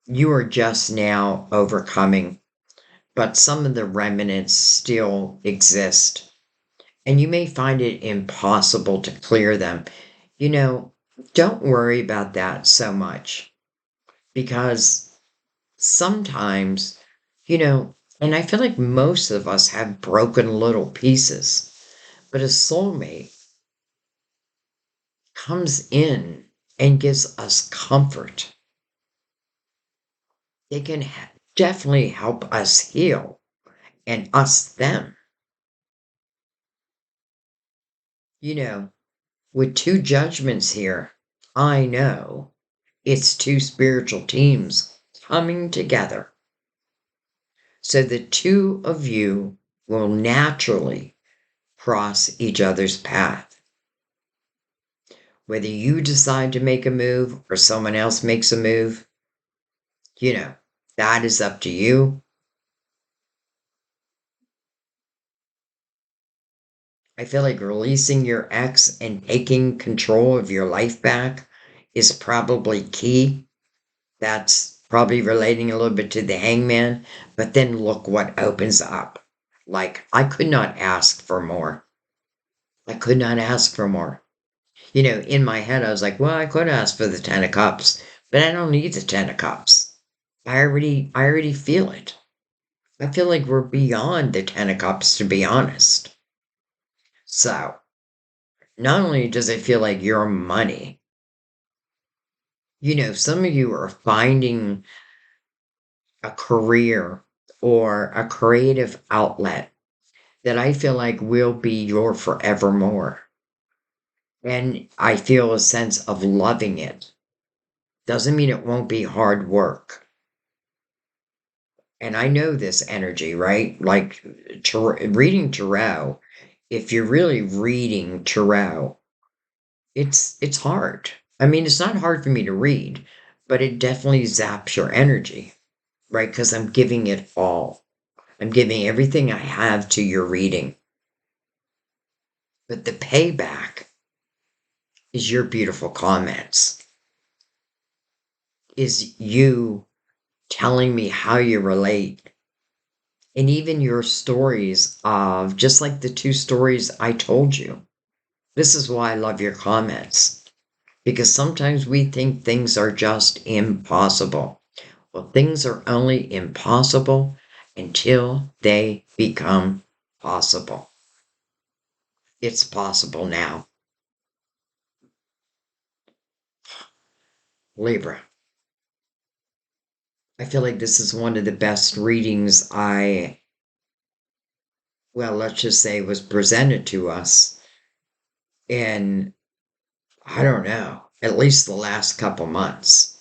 you are just now overcoming. but some of the remnants still exist. And you may find it impossible to clear them. Don't worry about that so much because sometimes, and I feel like most of us have broken little pieces, but a soulmate comes in and gives us comfort. They can definitely help us heal and us them. With two judgments here, I know it's two spiritual teams coming together. So the two of you will naturally cross each other's path. Whether you decide to make a move or someone else makes a move, that is up to you. I feel like releasing your ex and taking control of your life back is probably key. That's probably relating a little bit to the hangman, but then look what opens up. Like, I could not ask for more. I could not ask for more. In my head, I was like, well, I could ask for the 10 of cups, but I don't need the 10 of cups. I already feel it. I feel like we're beyond the 10 of cups, to be honest. So, not only does it feel like your money, some of you are finding a career or a creative outlet that I feel like will be your forevermore. And I feel a sense of loving it. Doesn't mean it won't be hard work. And I know this energy, right? Like reading tarot, if you're really reading tarot, it's hard. I mean, it's not hard for me to read, but it definitely zaps your energy, right? Because I'm giving it all. I'm giving everything I have to your reading. But the payback is your beautiful comments, is you telling me how you relate, and even your stories of just like the two stories I told you. This is why I love your comments, because sometimes we think things are just impossible. Well, things are only impossible until they become possible. It's possible now. Libra. I feel like this is one of the best readings let's just say was presented to us in, I don't know, at least the last couple months.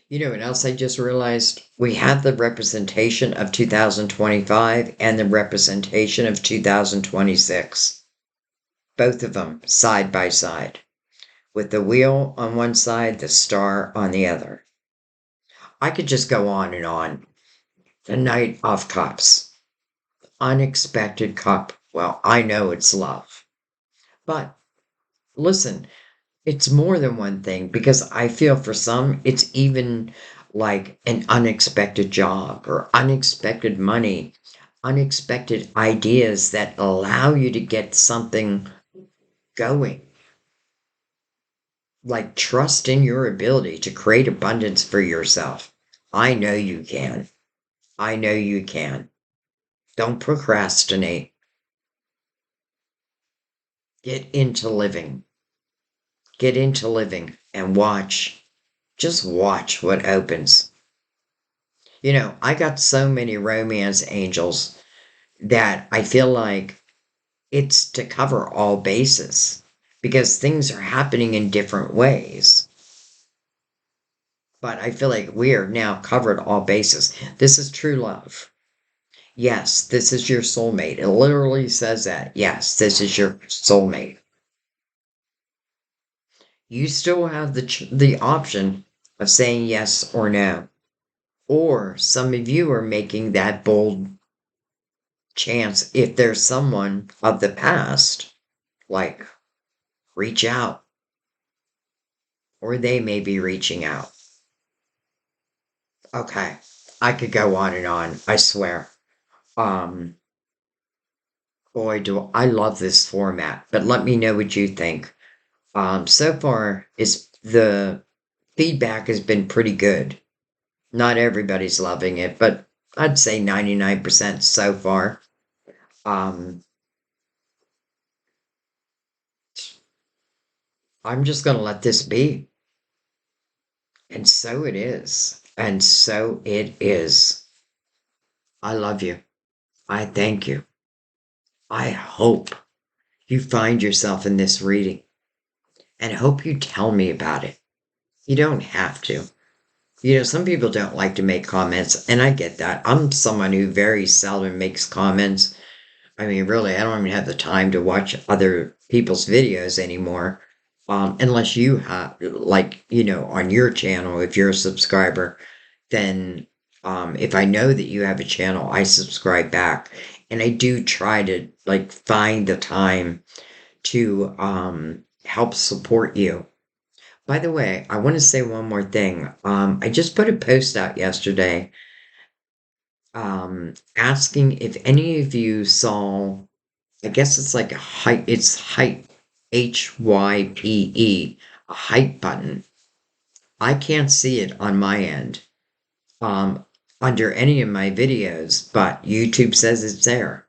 You know what else I just realized? We have the representation of 2025 and the representation of 2026. Both of them side by side, with the wheel on one side, the star on the other. I could just go on and on. The Knight of Cups. Unexpected cup. Well, I know it's love. But listen, it's more than one thing because I feel for some, it's even like an unexpected job or unexpected money, unexpected ideas that allow you to get something going. Like trust in your ability to create abundance for yourself. I know you can. I know you can. Don't procrastinate. Get into living. Get into living and watch. Just watch what opens. I got so many romance angels that I feel like it's to cover all bases because things are happening in different ways. But I feel like we are now covered all bases. This is true love. Yes, this is your soulmate. It literally says that. Yes, this is your soulmate. You still have the option of saying yes or no. Or some of you are making that bold chance if there's someone of the past, like reach out or they may be reaching out. Okay. I could go on and on, I swear. Um, Boy, do I love this format, but let me know what you think. So far, the feedback has been pretty good. Not everybody's loving it, but I'd say 99% so far. Um, I'm just going to let this be. And so it is. And so it is. I love you. I thank you. I hope you find yourself in this reading and hope you tell me about it. You don't have to. You know, some people don't like to make comments, and I get that. I'm someone who very seldom makes comments. I mean, really, I don't even have the time to watch other people's videos anymore. Unless you have, like, on your channel, if you're a subscriber, then if I know that you have a channel, I subscribe back. And I do try to, like, find the time to help support you. By the way, I want to say one more thing. I just put a post out yesterday asking if any of you saw, I guess it's like it's hype, HYPE, a hype button. I can't see it on my end under any of my videos, but YouTube says it's there.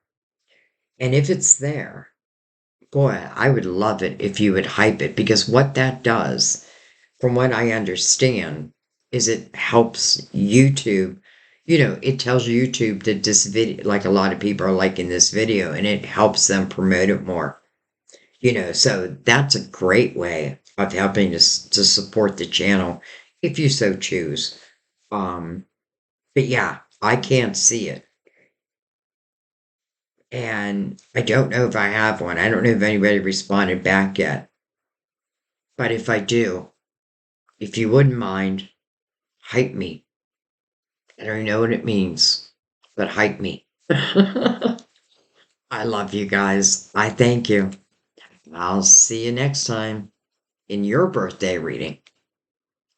And if it's there, boy, I would love it if you would hype it because what that does, from what I understand, is it helps YouTube. It tells YouTube that this video, like a lot of people are liking this video, and it helps them promote it more. So that's a great way of helping to support the channel if you so choose. Um, but yeah, I can't see it. And I don't know if I have one. I don't know if anybody responded back yet. But if I do, if you wouldn't mind, hype me. I don't know what it means, but hype me. I love you guys. I thank you. I'll see you next time in your birthday reading.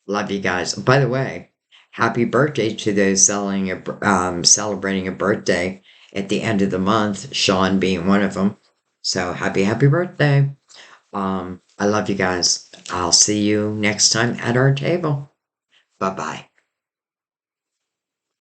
Love you guys. By the way, happy birthday to those celebrating a birthday at the end of the month, Sean being one of them. So happy birthday. I love you guys. I'll see you next time at our table. Bye bye.